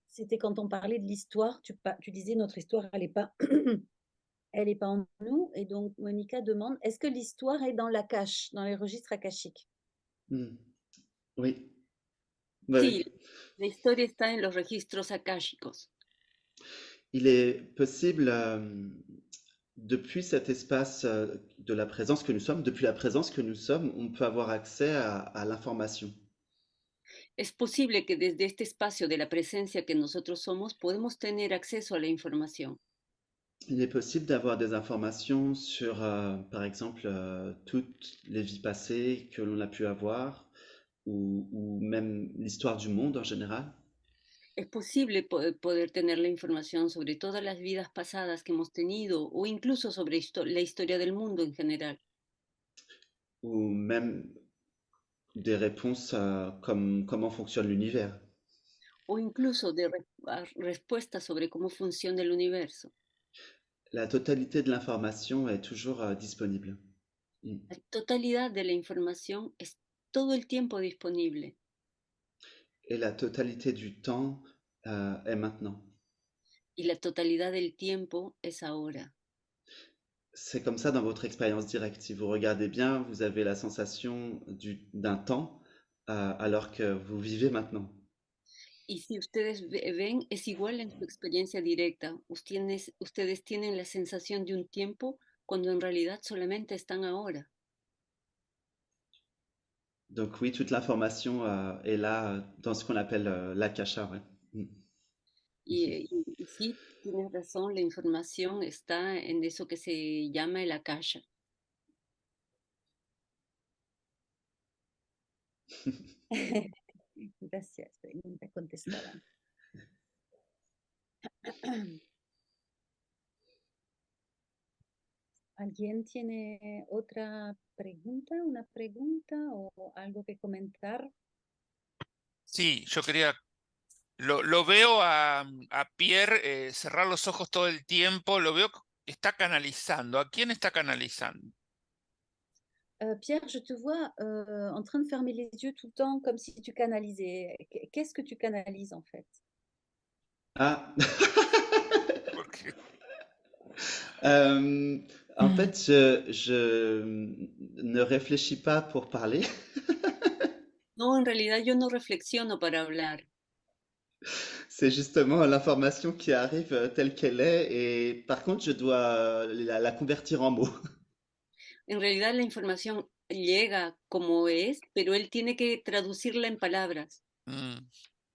c'était quand on parlait de l'histoire, tu disais notre histoire, elle n'est pas, elle est pas en nous. Et donc, Monica demande, est-ce que l'histoire est dans l'Akash, dans les registres akashiques? Oui. Sí, la historia está en los registros akáshicos. Il est possible, depuis cet espace de la présence que nous sommes, depuis la présence que nous sommes, on peut avoir accès à l'information. Es posible que desde este espacio de la presencia que nosotros somos podemos tener acceso a la información. Il est possible d'avoir des informations sur, par exemple, toutes les vies passées que l'on a pu avoir, ou même l'histoire du monde en général. Es posible poder tener la información sobre todas las vidas pasadas que hemos tenido o incluso sobre la historia del mundo en general. Ou même des réponses comme comment fonctionne l'univers. O incluso de respuestas sobre cómo funciona el universo. La totalité de l'information est toujours disponible. La totalidad de la información es todo el tiempo disponible. Et la totalité du temps est maintenant. Y la totalidad del tiempo es ahora. C'est comme ça dans votre expérience directe. Si vous regardez bien, vous avez la sensation d'un temps alors que vous vivez maintenant. Y si ustedes ven, es igual en su experiencia directa. Ustedes tienen la sensación de un tiempo cuando en realidad solamente están ahora. Donc oui, toute l'information est là dans ce qu'on appelle l'akasha. Ouais. Y sí, tienes razón, la información está en eso que se llama el akasha. Gracias, pregunta contestada. ¿Alguien tiene otra pregunta, una pregunta o algo que comentar? Sí, yo quería, lo veo a Pierre cerrar los ojos todo el tiempo, lo veo que está canalizando. ¿A quién está canalizando? Pierre, je te vois en train de fermer les yeux tout le temps comme si tu canalisais. Qu'est-ce que tu canalises en fait? Ah. ¿Por qué? En fait, je ne réfléchis pas pour parler. No, en realidad yo no reflexiono para hablar. C'est justement l'information qui arrive telle qu'elle est, et par contre, je dois la convertir en mots. En realidad la información llega como es, pero él tiene que traducirla en palabras.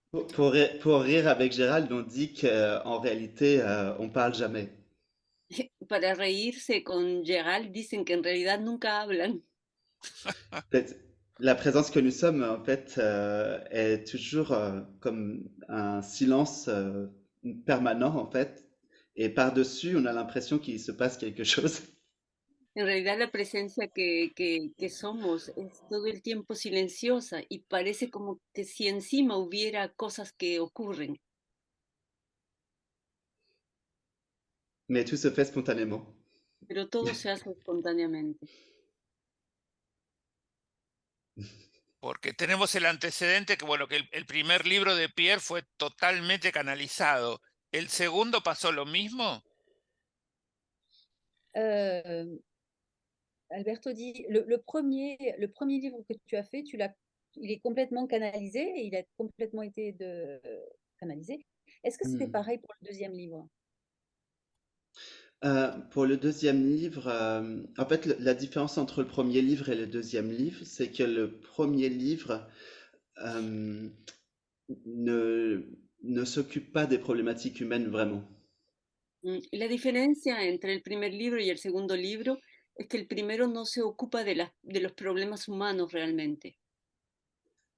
Pour rire avec Gérald, on dit qu'en réalité, on parle jamais. Para reírse con Gérald dicen que en realidad nunca hablan. La présence que nous sommes, en fait, est toujours comme un silence permanent, en fait. Et par-dessus, on a l'impression qu'il se passe quelque chose. En realidad la presencia que somos es todo el tiempo silenciosa y parece como que si encima hubiera cosas que ocurren. Mais tout se fait spontanément. Pero todo se hace espontáneamente. Porque tenemos el antecedente que, bueno, que el primer libro de Pierre fue totalmente canalizado. ¿El segundo pasó lo mismo? Alberto dit, le premier livre que tu as fait, il est complètement canalisé et il a complètement été canalisé. Est-ce que c'était pareil pour le deuxième livre? Pour le deuxième livre, en fait, la différence entre le premier livre et le deuxième livre, c'est que le premier livre ne s'occupe pas des problématiques humaines vraiment. La diferencia entre el primer libro y el segundo libro es que el primero no se ocupa de los problemas humanos realmente.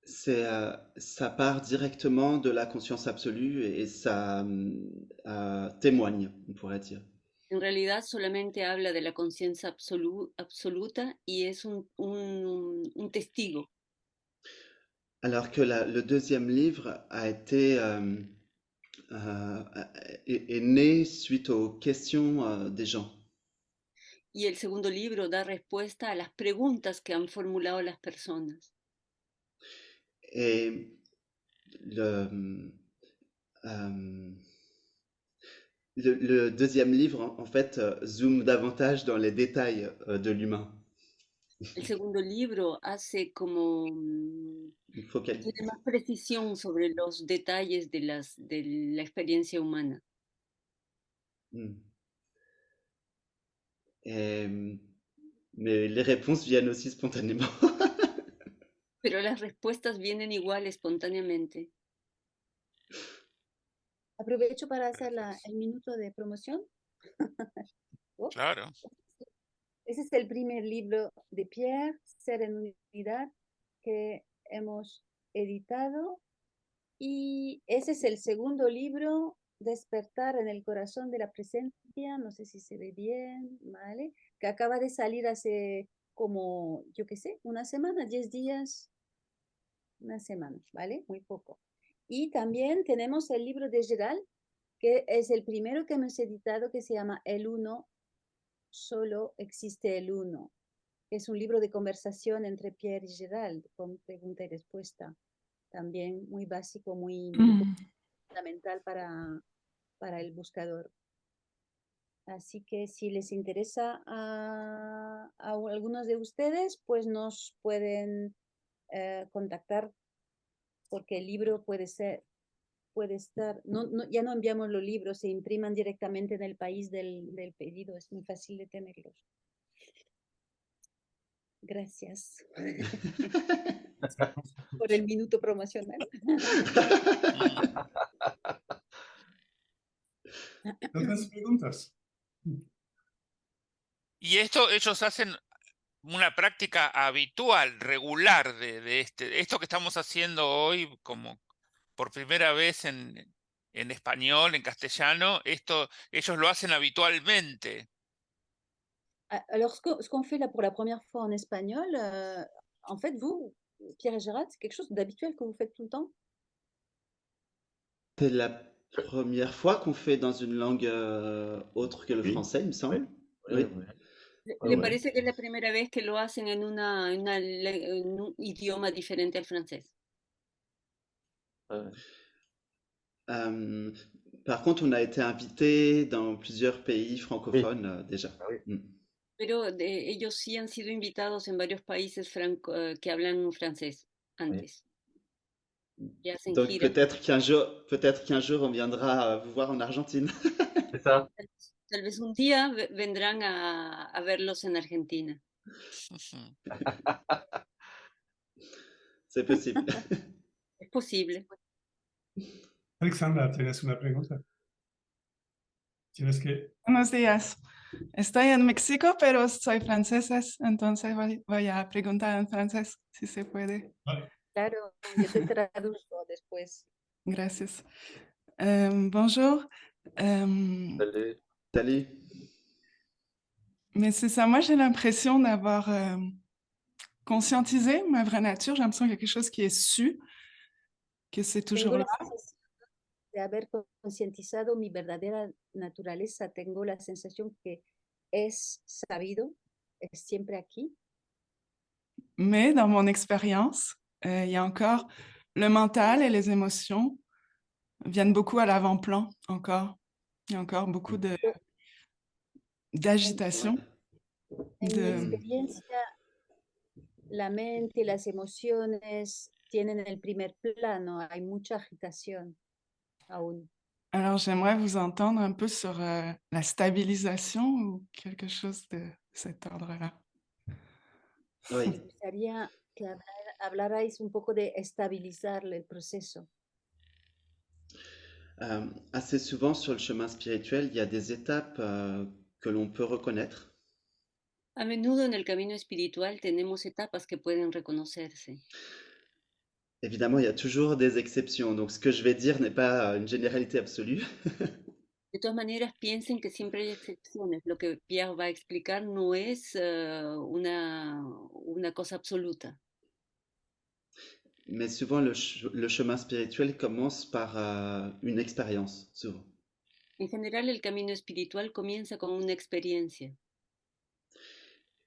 Ça part directement de la conscience absolue et ça témoigne, on pourrait dire. En realidad solamente habla de la conciencia absoluta y es un testigo. Alors que le deuxième livre a été est né suite aux questions des gens. Y el segundo libro da respuesta a las preguntas que han formulado las personas. Et le deuxième livre, en fait, zoome davantage dans les détails de l'humain. El segundo libro hace como tiene más precisión sobre los detalles de la experiencia humana. Mais les réponses viennent aussi spontanément. Pero las respuestas vienen igual espontáneamente. Aprovecho para hacer el minuto de promoción. Claro. Ese es el primer libro de Pierre, Ser en Unidad, que hemos editado. Y ese es el segundo libro, Despertar en el Corazón de la Presencia, no sé si se ve bien, ¿vale? Que acaba de salir hace como, yo qué sé, una semana, 10 días, una semana, ¿vale? Muy poco. Y también tenemos el libro de Gerald, que es el primero que hemos editado, que se llama El Uno, solo existe el uno. Es un libro de conversación entre Pierre y Gerald, con pregunta y respuesta. También muy básico, muy fundamental para el buscador. Así que si les interesa a algunos de ustedes, pues nos pueden contactar, porque el libro puede estar, ya no enviamos los libros, se impriman directamente en el país del pedido, es muy fácil de tenerlos. Gracias por el minuto promocional. ¿Otras preguntas? Y esto ellos hacen una práctica habitual, regular de esto que estamos haciendo hoy, como por primera vez en español, en castellano, esto ellos lo hacen habitualmente. Alors, ce qu'on fait là pour la première fois en espagnol, en fait, vous, Pierre et Gérald, c'est quelque chose d'habituel que vous faites tout le temps? C'est la première fois qu'on fait dans une langue autre que le français, il me semble. Oui. ¿Le parece que es la primera vez que lo hacen en un idioma diferente al francés? Par contre, on a été invité dans plusieurs pays francophones déjà. Pero ellos sí han sido invitados en varios países que hablan francés antes. Donc peut-être qu'un jour, on viendra vous voir en Argentine. C'est ça. Tal vez un día vendrán a verlos en Argentina. C'est possible. Es posible. Alexandra, ¿tienes una pregunta? Tienes que... Buenos días. Estoy en México, pero soy francesa, entonces voy a preguntar en francés, si se puede. Vale. Claro, yo te traduzco después. Gracias. Bonjour. Salut. Mais c'est ça, moi j'ai l'impression d'avoir conscientisé ma vraie nature. J'ai l'impression qu'il y a quelque chose qui est su, que c'est toujours là. De haber concientizado mi verdadera naturaleza, tengo la sensación que es sabido, es siempre aquí. Mais dans mon expérience, Il y a encore le mental et les émotions viennent beaucoup à l'avant-plan encore. Il y a encore beaucoup d'agitation. En mi De... experiencia, la mente y las emociones tienen el primer plano, hay mucha agitación aún. Alors, j'aimerais vous entendre un peu sur la stabilisation ou quelque chose de cet ordre-là. Me Oui. gustaría que hablarais un poco de estabilizar el proceso. Assez souvent sur le chemin spirituel, il y a des étapes que l'on peut reconnaître. A menudo en el camino espiritual tenemos etapas que pueden reconocerse. Évidemment, il y a toujours des exceptions, donc ce que je vais dire n'est pas une généralité absolue. De todas maneras, piensen que siempre hay excepciones. Lo que Pierre va a explicar no es una cosa absoluta. Mais souvent, le chemin spirituel commence par une expérience, souvent. En general, el camino espiritual comienza con una experiencia.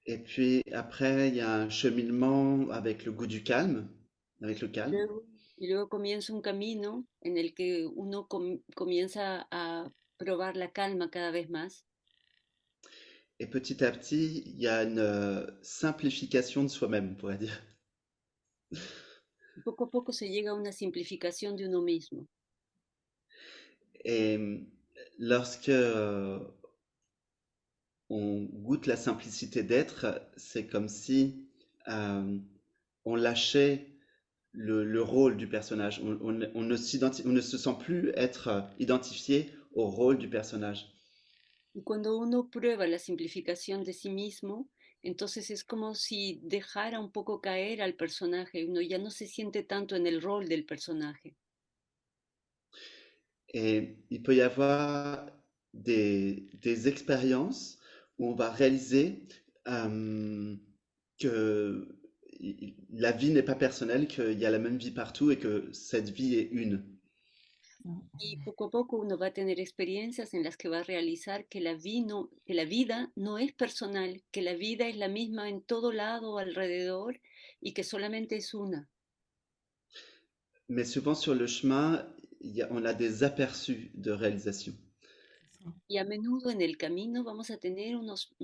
Et puis après, il y a un cheminement avec le goût du calme, avec le calme. Y luego comienza un camino en el que uno comienza a probar la calma cada vez más. Et petit à petit, il y a une simplification de soi-même, on pourrait dire. Poco a poco se llega a una simplificación de uno mismo. Et lorsque on goûte la simplicité d'être, c'est comme si on lâchait le rôle du personnage. On ne se sent plus être identifié au rôle du personnage. Y cuando uno prueba la simplificación de sí mismo, entonces es como si dejara un poco caer al personaje. Uno ya no se siente tanto en el rol del personaje. Et il peut y avoir des expériences où on va réaliser que la vie n'est pas personnelle, qu'il y a la même vie partout et que cette vie est une. Y poco a poco uno va a tener experiencias en las que va a realizar que la vida no es personal, que la vida es la misma en todo lado alrededor y que solamente es una. Mais souvent sur le chemin, on a des aperçus de réalisation. Y a menudo en el camino vamos a tener unos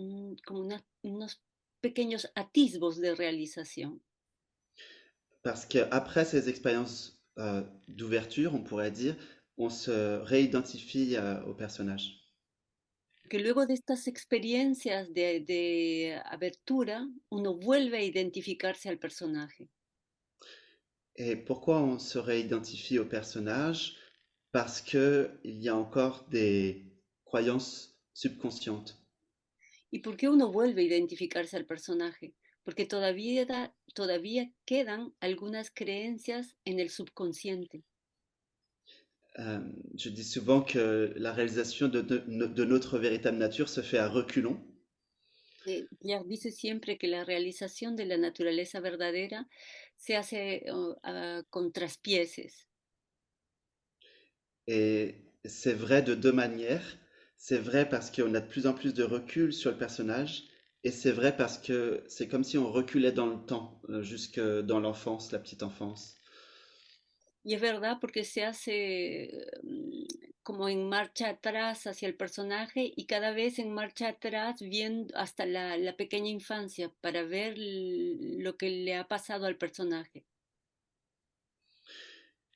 pequeños atisbos de realización. Parce qu'après ces expériences d'ouverture, on pourrait dire, on se réidentifie au personnage. Que luego de estas experiencias de abertura, uno vuelve a identificarse al personaje. Et pourquoi on se réidentifie au personnage? Parce qu'il y a encore des croyances subconscientes. ¿Y por qué uno vuelve a identificarse al personaje? Porque todavía quedan algunas creencias en el subconsciente. Je dis souvent que la réalisation de notre véritable nature se fait à reculons. Pierre dice siempre que la realización de la naturaleza verdadera se hace con traspieces. Et c'est vrai de deux manières. C'est vrai parce qu'on a de plus en plus de recul sur le personnage, et c'est vrai parce que c'est comme si on reculait dans le temps, jusque dans l'enfance, la petite enfance. Y es verdad porque se hace como en marcha atrás hacia el personaje y cada vez en marcha atrás viendo hasta la pequeña infancia para ver lo que le ha pasado al personaje.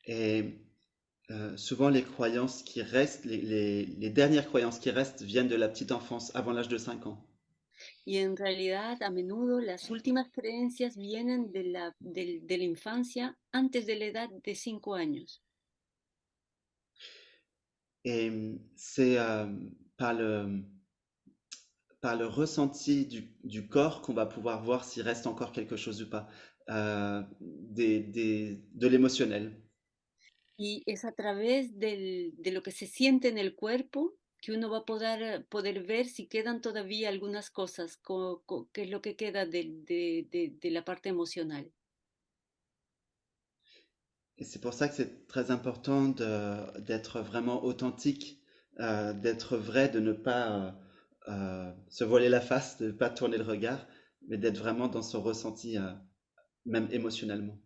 Et souvent les croyances qui restent, les dernières croyances qui restent viennent de la petite enfance, avant l'âge de 5 ans. Y en realidad a menudo las últimas creencias vienen de la infancia antes de la edad de 5 años. Et c'est par le ressenti du corps qu'on va pouvoir voir s'il reste encore quelque chose ou pas, de l'émotionnel. Y es a través de lo que se siente en el cuerpo que uno va a poder ver si quedan todavía algunas cosas, qué es lo que queda de la parte emocional. Et c'est pour ça que c'est très important d'être vraiment authentique, d'être vrai, de ne pas se voiler la face, de ne pas tourner le regard, mais d'être vraiment dans son ressenti, même émotionnellement.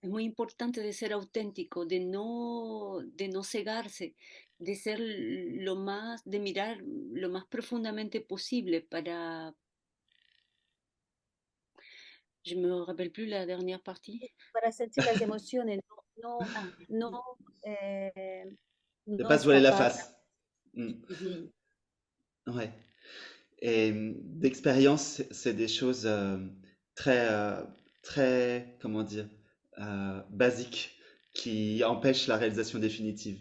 Es muy importante de ser auténtico, de no cegarse, de ser de mirar lo más profundamente posible para... Je me rappelle plus la dernière partie. Para sentir las emociones, Ne no pas se voiler la escapar. face. Mm. Sí. Ouais. Et d'expérience, c'est des choses très, très, comment dire, basiques qui empêchent la réalisation définitive.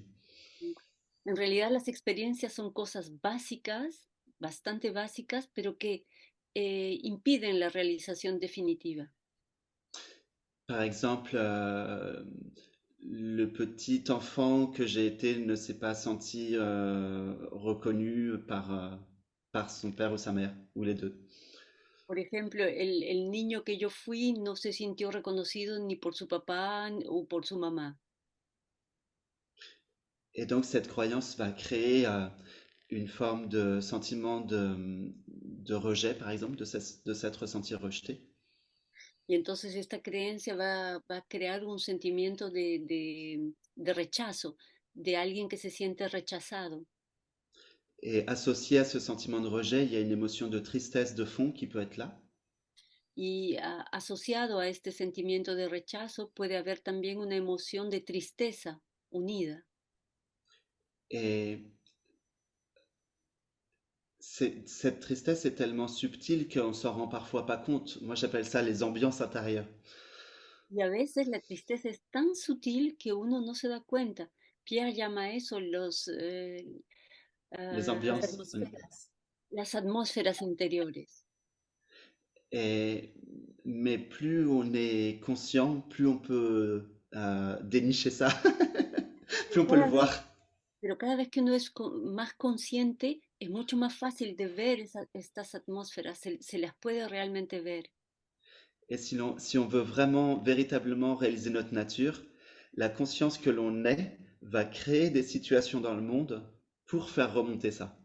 En realidad las experiencias son cosas básicas, bastante básicas, pero que impiden la realización definitiva. Par exemple, le petit enfant que j'ai été ne s'est pas senti reconnu par son père ou sa mère, ou les deux. Por ejemplo, el niño que yo fui no se sintió reconocido ni por su papá o por su mamá. Et donc cette croyance va créer une forme de sentiment de rejet, par exemple, de s'être senti rejeté. Y entonces esta creencia va a crear un sentimiento de rechazo, de alguien que se siente rechazado. Et associé à ce sentiment de rejet, il y a une émotion de tristesse de fond qui peut être là. Y asociado a este sentimiento de rechazo puede haber también una emoción de tristeza unida. Et cette tristesse est tellement subtile qu'on s'en rend parfois pas compte. Moi, j'appelle ça les ambiances intérieures. Y a veces la tristeza es tan sutil que uno no se da cuenta. Pierre llama a eso Les ambiances. las atmósferas interiores. Mais plus on est conscient, plus on peut dénicher ça, plus on peut le voir. Pero cada vez que uno es más consciente, es mucho más fácil de ver estas atmósferas, se las puede realmente ver. Et sinon, si on veut vraiment, véritablement réaliser notre nature, la conscience que l'on est va créer des situations dans le monde pour faire remonter ça.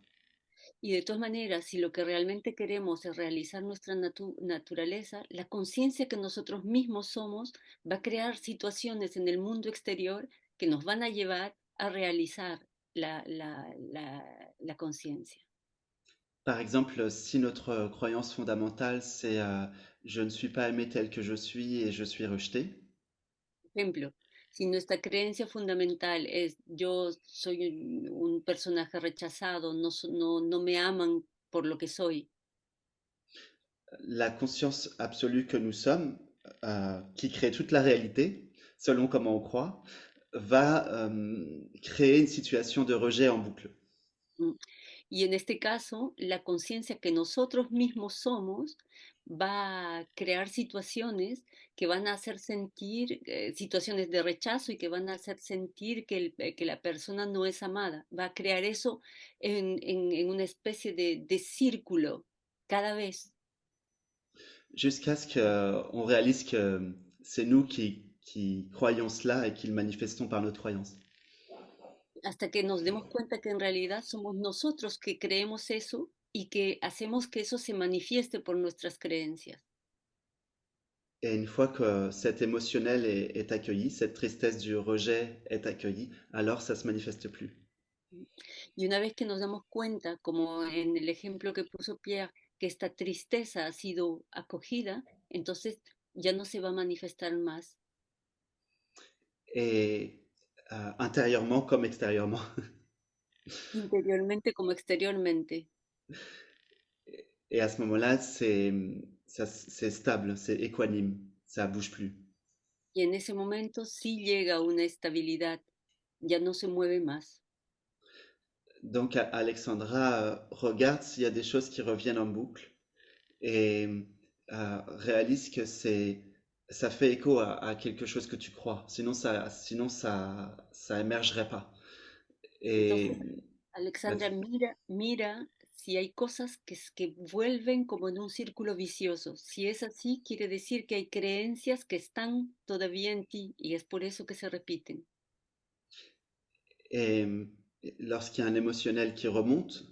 Y de todas maneras, si lo que realmente queremos es realizar nuestra naturaleza, la conciencia que nosotros mismos somos va a crear situaciones en el mundo exterior que nos van a llevar a realizar la conciencia. Par exemple, si notre croyance fondamentale, c'est je ne suis pas aimé tel que je suis et je suis rejeté. Por ejemplo, si nuestra creencia fundamental es yo soy un personaje rechazado, no me aman por lo que soy. La conscience absolue que nous sommes, qui crée toute la réalité, selon comment on croit, va créer une situation de rejet en boucle. Y en este caso, la conciencia que nosotros mismos somos va a crear situaciones que van a hacer sentir situaciones de rechazo y que van a hacer sentir que la persona no es amada. Va a crear eso en una especie de círculo cada vez. Jusqu'à ce qu'on réalise que c'est nous qui croyons cela et qui le manifestons par notre croyance. Hasta que nos demos cuenta que en realidad somos nosotros que creemos eso y que hacemos que eso se manifieste por nuestras creencias. Et une fois que cet émotionnel est accueilli, cette tristesse du rejet est accueillie, alors ça se manifeste plus. Y una vez que nos damos cuenta, como en el ejemplo que puso Pierre, que esta tristeza ha sido acogida, entonces ya no se va a manifestar más. Et intérieurement comme extérieurement. Interiormente como exteriormente. Et à ce moment-là, c'est stable, c'est équanime, ça bouge plus. Y en ese momento sí llega una estabilidad, ya no se mueve más. Donc Alexandra regarde s'il y a des choses qui reviennent en boucle et réalise que ça fait écho à quelque chose que tu crois. Sinon ça émergerait pas. Et Entonces, Alexandra mira si hay cosas que vuelven como en un círculo vicioso. Si es así, quiere decir que hay creencias que están todavía en ti y es por eso que se repiten. Et lorsqu'il y a un émotionnel qui remonte,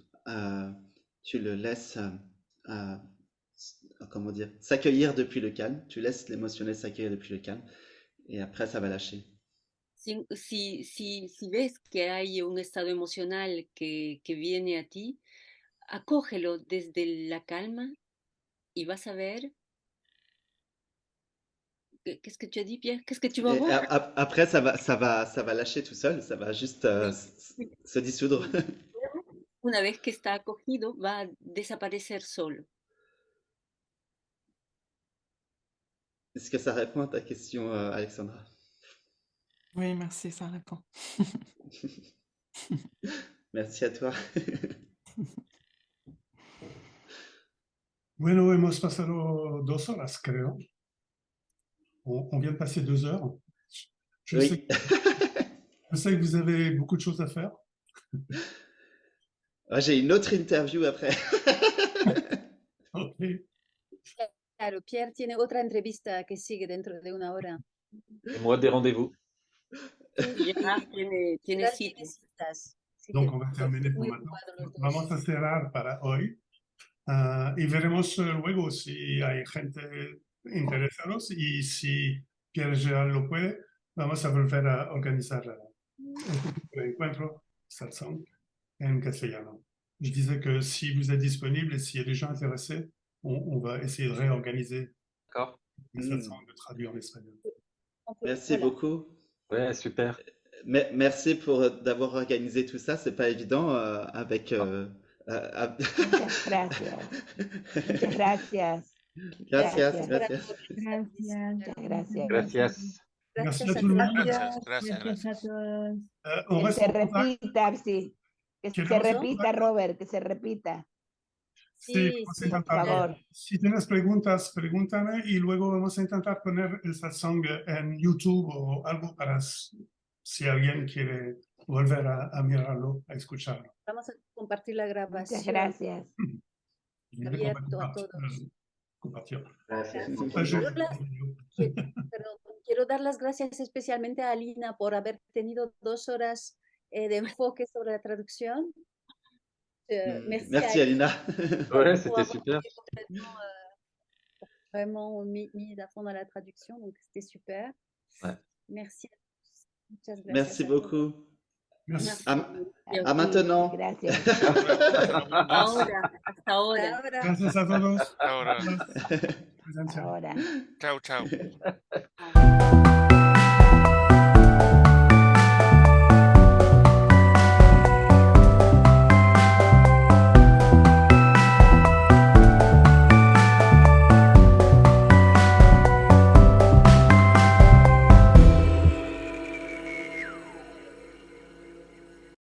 tu le laisses, comment dire, s'accueillir depuis le calme. Tu laisses l'émotionnel s'accueillir depuis le calme. Et après, ça va lâcher. Si ves que hay un estado emocional que viene a ti, acógelo desde la calma y vas a ver. Qu'est-ce que tu as dit, Pierre? Qu'est-ce que tu vas Et voir? après, ça va lâcher tout seul, ça va juste se dissoudre. Una vez que está acogido, va a desaparecer solo. Est-ce que ça répond à ta question, Alexandra? Oui, merci, ça répond. Merci à toi. Bueno, hemos pasado 2 horas, creo. On vient de passer 2 heures. Je Oui. sais que vous avez beaucoup de choses à faire. Ah, j'ai une autre interview après. Ok. Claro, Pierre tiene otra entrevista que sigue dentro de una hora. Et moi, des rendez-vous. Ya tiene Tiene cita. citas. Así Donc, que on va terminer por muy maintenant. ocupados los dos. Vamos a cerrar para hoy. Y veremos luego si hay gente interesados y si Pierre Gérald lo puede, vamos a volver a organizar este tipo de encuentro, Satsang, en castellano. Je disais que si vous êtes disponible et s'il y a des gens intéressés, on va essayer de réorganiser D'accord. le Satsang, de traduire en espagnol. Merci beaucoup. Ouais, super. Merci d'avoir organisé tout ça. C'est pas évident avec. Muchas gracias. Muchas gracias. Gracias, Gracias. gracias. Gracias. Gracias. Merci à tout le monde. Gracias. A todos. On Que reste se en contact. repita, sí. Que ¿Qué se cosa? repita, Robert, que se repita. Sí, Sí, vamos a sí, Por intentar. favor. Si tienes preguntas, pregúntame y luego vamos a intentar poner el satsang en YouTube o algo para si alguien quiere volver a mirarlo, a escucharlo. Vamos a compartir la grabación. Muchas gracias. Abierto a todos. Compartir. Gracias. Perdón, quiero dar las gracias especialmente a Alina por haber tenido 2 horas de enfoque sobre la traducción. Merci Alina. Ouais, c'était super. Vraiment mis à fond dans la traduction, donc c'était super. Ouais. Merci à tous. Muchas gracias Merci a todos. beaucoup. Merci. À maintenant. Gracias. Ahora, hasta ahora. Ahora. Gracias a todos. Ahora. Presencia. Ahora. Chau, chau.